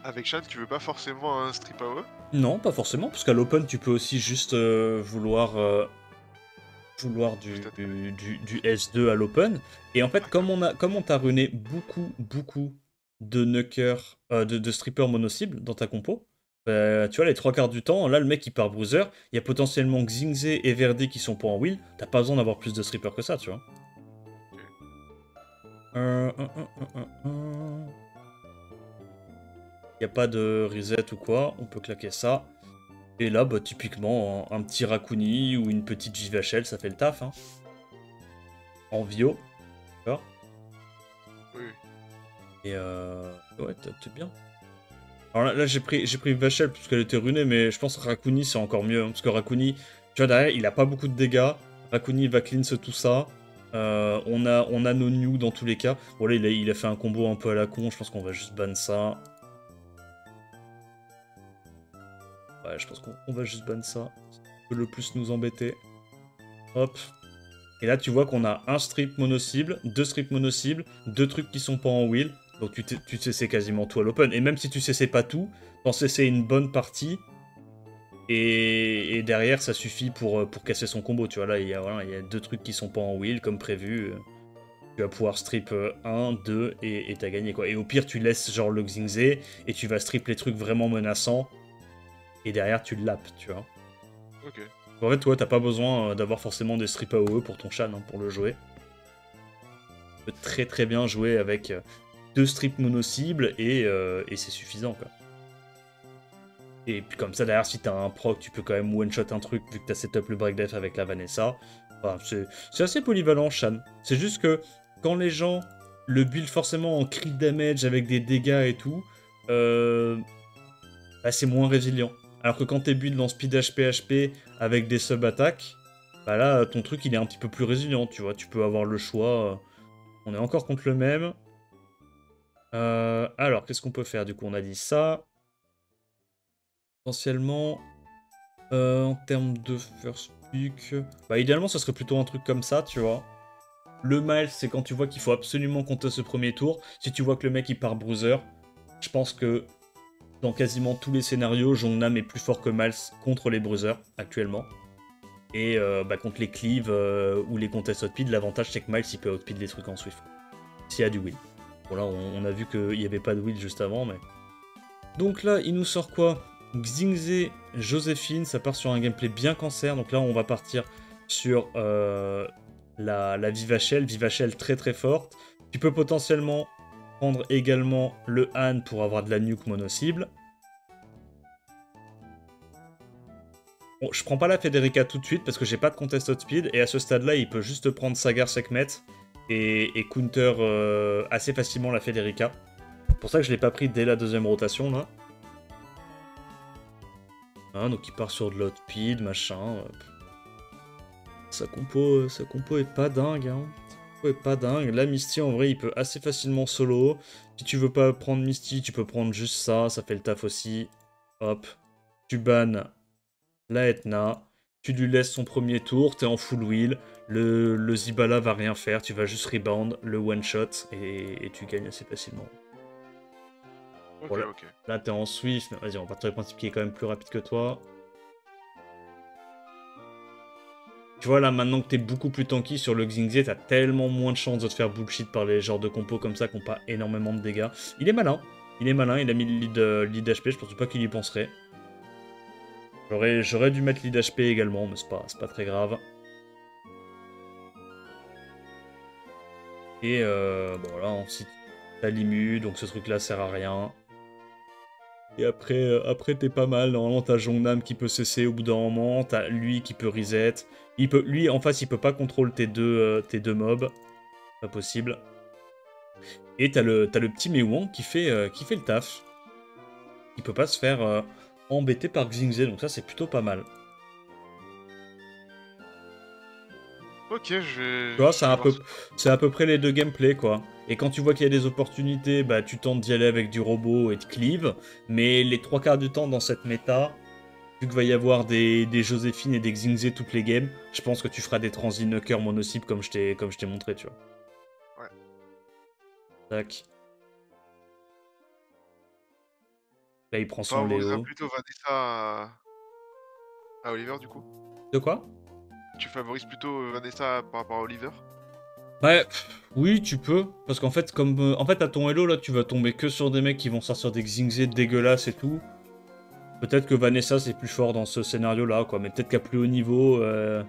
Avec Shan, tu veux pas forcément un strip AOE? Non, pas forcément, parce qu'à l'open, tu peux aussi juste vouloir du S2 à l'open. Et en fait, comme on t'a runé beaucoup de Nucker, de strippers mono-cible dans ta compo, tu vois, les 3 quarts du temps, là, le mec, il part bruiser. Il y a potentiellement Xingze et Verdi qui sont pas en wheel. T'as pas besoin d'avoir plus de strippers que ça, tu vois. Il n'y a pas de reset ou quoi, on peut claquer ça. Et là, bah, typiquement, un petit Raccoon ou une petite Vivachel, ça fait le taf. Hein. En Vio. D'accord. Oui. Et ouais, t'es bien. Alors là j'ai pris Vivachel parce qu'elle était runée, mais je pense que Raccoon c'est encore mieux. Hein, parce que Raccoon, tu vois, derrière, il a pas beaucoup de dégâts. Raccoon va cleanse tout ça. On a nos new dans tous les cas. Bon, là, il a fait un combo un peu à la con. Je pense qu'on va juste ban ça. Ouais, je pense qu'on va juste ban ça. Ça peut le plus nous embêter. Hop. Et là, tu vois qu'on a un strip mono-cible, 2 strips mono-cible, 2 trucs qui sont pas en wheel. Donc tu CC quasiment tout à l'open. Et même si tu CC pas tout, t'en CC une bonne partie. Et derrière, ça suffit pour casser son combo. Tu vois, là, il y a 2 trucs qui sont pas en wheel, comme prévu. Tu vas pouvoir strip 1, 2, et t'as gagné, quoi. Et au pire, tu laisses genre le Xingze, et tu vas strip les trucs vraiment menaçants. Et derrière, tu le lappes, tu vois. Ok. En fait, toi, t'as pas besoin d'avoir forcément des strips AOE pour ton Shan, hein, pour le jouer. Tu peux très bien jouer avec 2 strips mono-cibles et c'est suffisant, quoi. Et puis comme ça, derrière, si t'as un proc, tu peux quand même one-shot un truc vu que t'as setup le break def avec la Vanessa. Enfin, c'est assez polyvalent, Shan. C'est juste que quand les gens le build forcément en crit damage avec des dégâts et tout, bah, c'est moins résilient. Alors que quand t'es build en speed HP avec des sub-attaques, bah là, ton truc, il est un petit peu plus résilient, tu vois. Tu peux avoir le choix. On est encore contre le même. Alors, qu'est-ce qu'on peut faire? Du coup, on a dit ça. Potentiellement, en termes de first pick... Bah, idéalement, ça serait plutôt un truc comme ça, tu vois. Le mal, c'est quand tu vois qu'il faut absolument compter ce premier tour. Si tu vois que le mec, il part bruiser, je pense que dans quasiment tous les scénarios, Jongnam est plus fort que Miles contre les bruisers, actuellement. Et bah, contre les cleaves ou les contest outpid, l'avantage c'est que Miles il peut outpid les trucs en Swift. S'il y a du wheel. Bon là on a vu qu'il n'y avait pas de wheel juste avant, mais... Donc là il nous sort quoi? Xingze, Joséphine, ça part sur un gameplay bien cancer. Donc là on va partir sur la Vivachel. Vivachel très forte. Tu peux potentiellement prendre également le Han pour avoir de la nuke mono-cible. Bon, je prends pas la Federica tout de suite parce que j'ai pas de contested speed et à ce stade-là, il peut juste prendre Sagar Sekhmet et counter assez facilement la Federica. C'est pour ça que je l'ai pas pris dès la deuxième rotation là. Hein, donc il part sur de l'outspeed, machin. Sa compo est pas dingue, hein. Sa compo est pas dingue. Là, Misty, en vrai, il peut assez facilement solo. Si tu veux pas prendre Misty, tu peux prendre juste ça fait le taf aussi. Hop. Tu bannes la Etna. Tu lui laisses son premier tour, t'es en full wheel. Le Zibala va rien faire, tu vas juste rebound, le one shot, et tu gagnes assez facilement. Ok, Bon, ok. là t'es en Swift, vas-y, on va partir du principe qui est quand même plus rapide que toi. Tu vois, là, maintenant que t'es beaucoup plus tanky sur le Xingzé, t'as tellement moins de chances de te faire bullshit par les genres de compos comme ça qui n'ont pas énormément de dégâts. Il est malin, il a mis le lead HP, je pense pas qu'il y penserait. J'aurais dû mettre lead HP également, mais c'est pas très grave. Et bon voilà, ensuite t'as l'immu, donc ce truc là sert à rien. Et après t'es pas mal, normalement t'as Jongnam qui peut cesser au bout d'un moment, t'as lui qui peut reset. Lui en face il peut pas contrôler tes deux mobs, pas possible. Et t'as le petit Mewang qui fait le taf. Il peut pas se faire embêter par Xingzé, donc ça c'est plutôt pas mal. Ok, Tu vois, c'est à peu près les deux gameplays, quoi. Et quand tu vois qu'il y a des opportunités, bah tu tentes d'y aller avec du robot et de cleave. Mais les 3 quarts du temps dans cette méta, vu qu'il va y avoir des Joséphine et des Xingzé toutes les games, je pense que tu feras des transi-knockers mono-cible comme je t'ai montré, tu vois. Ouais. Tac. Là, il prend On son favoriserait Léo. plutôt Vanessa à Oliver, du coup. De quoi? Tu favorises plutôt Vanessa par rapport à Oliver? Ouais, oui, tu peux. Parce qu'en fait, en fait, à ton Hello, là, tu vas tomber que sur des mecs qui vont sortir des Xingzé dégueulasses et tout. Peut-être que Vanessa, c'est plus fort dans ce scénario-là, quoi. Mais peut-être qu'à plus haut niveau, il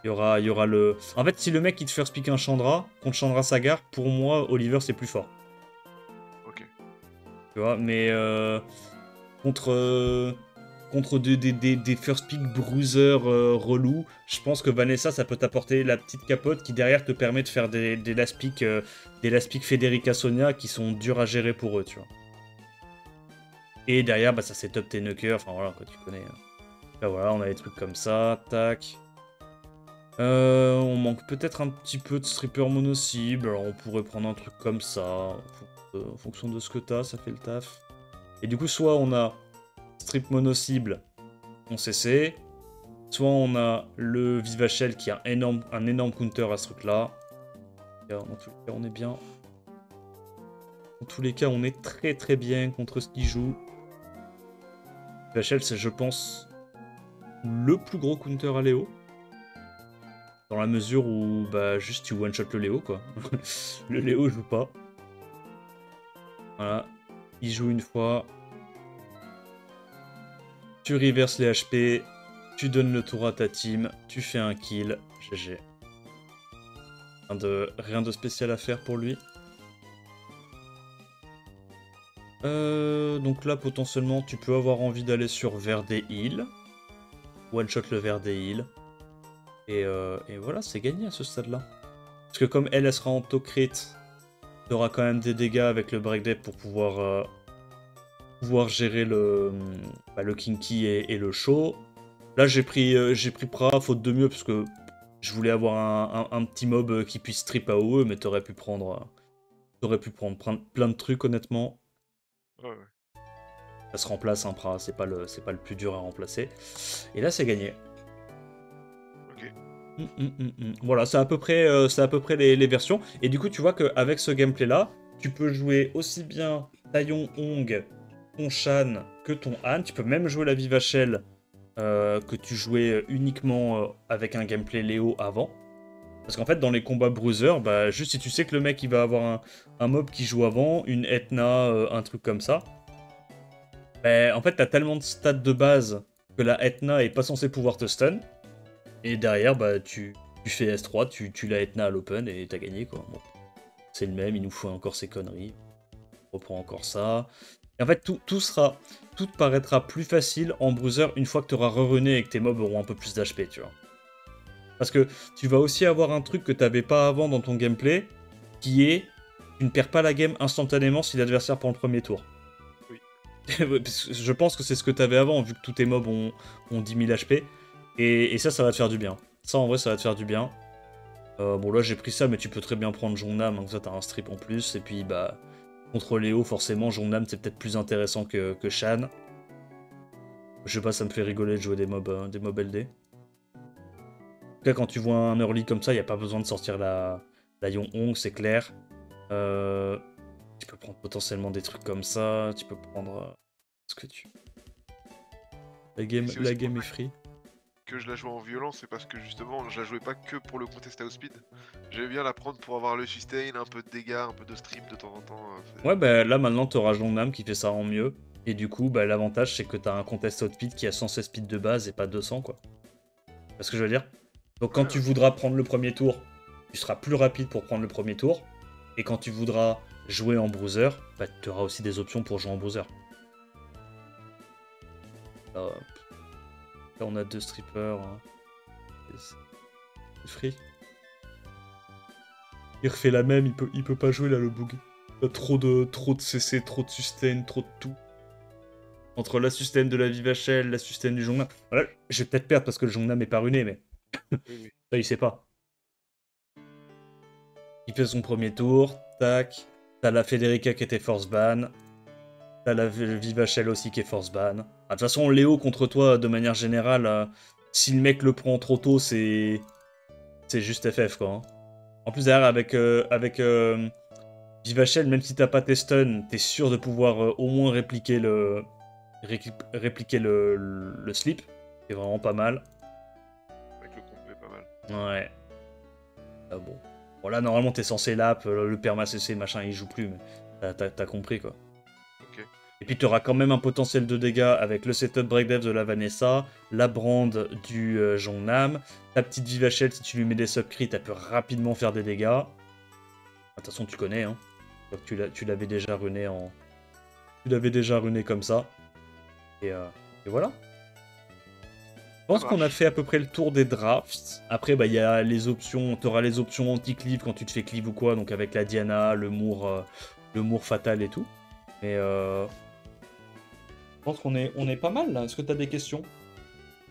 y aura le... En fait, si le mec, il te first pick un Chandra, contre Chandra Sagar, pour moi, Oliver, c'est plus fort. Ok. Tu vois, mais contre... contre des first pick bruisers relous, je pense que Vanessa, ça peut t'apporter la petite capote qui derrière te permet de faire des last pick Federica Sonia qui sont durs à gérer pour eux, tu vois. Et derrière, bah, ça setup tes knockers, enfin voilà, quoi, tu connais. Là voilà, on a des trucs comme ça, tac. On manque peut-être un petit peu de stripper mono-cible, alors on pourrait prendre un truc comme ça, en fonction de ce que t'as, ça fait le taf. Et du coup, soit on a strip mono-cible, on CC, soit on a le Vivachel qui a un énorme counter à ce truc-là. Dans tous les cas, on est bien. Dans tous les cas, on est très très bien contre ce qu'il joue. Vivachel, c'est, je pense, le plus gros counter à Léo. Dans la mesure où, bah, juste tu one-shot le Léo, quoi. Le Léo joue pas. Voilà. Il joue une fois. Tu reverses les HP. Tu donnes le tour à ta team. Tu fais un kill. GG. Rien de spécial à faire pour lui. Donc là, potentiellement, tu peux avoir envie d'aller sur Verde Heal. One-shot le Verde Heal. Et voilà, c'est gagné à ce stade-là. Parce que comme elle sera en Tocrit, tu auras quand même des dégâts avec le Break Death pour pouvoir gérer le Kinky et le Show. Là, j'ai pris Pra, faute de mieux, parce que je voulais avoir un petit mob qui puisse strip AOE, mais t'aurais pu prendre plein de trucs, honnêtement. Ouais. Ça se remplace un Pra, c'est pas le plus dur à remplacer. Et là, c'est gagné. Ok. Voilà, c'est à peu près les versions. Et du coup, tu vois qu'avec ce gameplay-là, tu peux jouer aussi bien Taillon Hong, ton Shan que ton Han. Tu peux même jouer la Vivachel que tu jouais uniquement avec un gameplay Léo avant. Parce qu'en fait, dans les combats bruiser, bah, juste si tu sais que le mec il va avoir un mob qui joue avant, une Etna, un truc comme ça, bah, en fait, t'as tellement de stats de base que la Etna est pas censée pouvoir te stun. Et derrière, bah, tu fais S3, tu la Etna à l'open et t'as gagné, quoi. Bon. c'est le même, il nous faut encore ces conneries. On reprend encore ça. Et en fait, tout te paraîtra plus facile en bruiser une fois que tu auras reruné et que tes mobs auront un peu plus d'HP, tu vois. Parce que tu vas aussi avoir un truc que tu n'avais pas avant dans ton gameplay, qui est, tu ne perds pas la game instantanément si l'adversaire prend le premier tour. Oui. Je pense que c'est ce que tu avais avant, vu que tous tes mobs ont 10 000 HP. Et ça va te faire du bien. Ça, en vrai, ça va te faire du bien. Bon, là, j'ai pris ça, mais tu peux très bien prendre Jongnam, donc ça, t'as un strip en plus. Et puis, bah, contre Léo, forcément, Jongnam, c'est peut-être plus intéressant que Shan. Je sais pas, ça me fait rigoler de jouer des mobs LD. En tout cas, quand tu vois un early comme ça, il n'y a pas besoin de sortir la Yonhong, c'est clair. Tu peux prendre potentiellement des trucs comme ça. Tu peux prendre ce que tu... La game est free. Que je la joue en violence, c'est parce que justement, je la jouais pas que pour le contest au speed. J'aimais bien la prendre pour avoir le sustain, un peu de dégâts, un peu de strip de temps en temps. Ouais, bah là maintenant, t'auras Jongnam qui fait ça en mieux. Et du coup, bah, l'avantage, c'est que t'as un contest outspeed qui a 116 speed de base et pas 200, quoi. Tu vois ce que je veux dire? Donc quand tu voudras prendre le premier tour, tu seras plus rapide pour prendre le premier tour. Et quand tu voudras jouer en bruiser, bah, tu auras aussi des options pour jouer en bruiser. Là, on a 2 strippers. Hein. C'est free. Il refait la même, il peut pas jouer là, le bug. Il y a trop de CC, trop de sustain, trop de tout. Entre la sustain de la Vivachel, la sustain du Jongnam. Voilà, je vais peut-être perdre parce que le Jongnam est pas runé, mais Oui. ça il sait pas. Il fait son premier tour, tac. T'as la Federica qui était force ban. T'as la Vivachel aussi qui est force ban. De toute façon, Léo contre toi, de manière générale, si le mec le prend trop tôt, c'est juste FF, quoi. Hein. En plus, derrière, avec Vivachel, même si t'as pas tes stuns, t'es sûr de pouvoir au moins répliquer le slip. C'est vraiment pas mal. Avec le combo est pas mal. Ouais. Ah bon. Bon, là, normalement, t'es censé lap, le perma CC, machin, il joue plus, mais t'as compris, quoi. Ok. Et puis, t'auras quand même un potentiel de dégâts avec le setup breakdev de la Vanessa, la brand du Jongnam, ta petite Vivachel, si tu lui mets des subcrits, elle peut rapidement faire des dégâts. De toute façon, tu connais, hein. Donc, tu l'avais déjà runé en... Tu l'avais déjà runé comme ça. Et voilà. Je pense qu'on a fait à peu près le tour des drafts. Après, bah, il y a les options. Tu auras les options anti-cleave quand tu te fais cleave ou quoi. Donc avec la Diana, le Moore fatal et tout. Mais je pense qu'on est pas mal là. Est-ce que tu as des questions?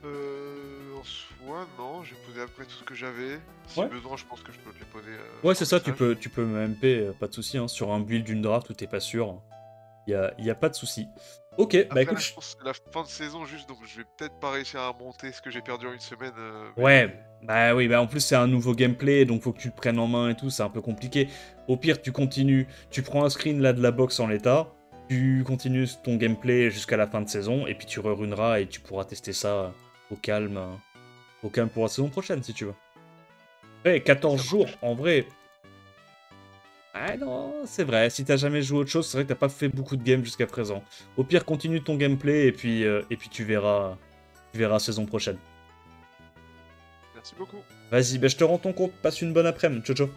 En soi, non. J'ai posé après tout ce que j'avais. Si besoin, je pense que je peux te les poser. Ouais, c'est ça. Tu peux me MP, pas de souci. Hein, sur un build d'une draft où t'es pas sûr. Il y a pas de souci. Ok, après, bah écoute. là, je pense que c'est la fin de saison juste, donc je vais peut-être pas réussir à monter ce que j'ai perdu en une semaine. Ouais, bah oui, bah en plus c'est un nouveau gameplay, donc faut que tu te prennes en main et tout, c'est un peu compliqué. Au pire, tu continues, tu prends un screen là de la box en l'état, tu continues ton gameplay jusqu'à la fin de saison, et puis tu reruneras et tu pourras tester ça au calme pour la saison prochaine si tu veux. Ouais, 14 jours, en vrai. Ah non, c'est vrai, si t'as jamais joué autre chose, c'est vrai que t'as pas fait beaucoup de games jusqu'à présent. Au pire, continue ton gameplay et puis tu verras saison prochaine. Merci beaucoup. Vas-y, bah je te rends ton compte, passe une bonne après-midi, ciao ciao.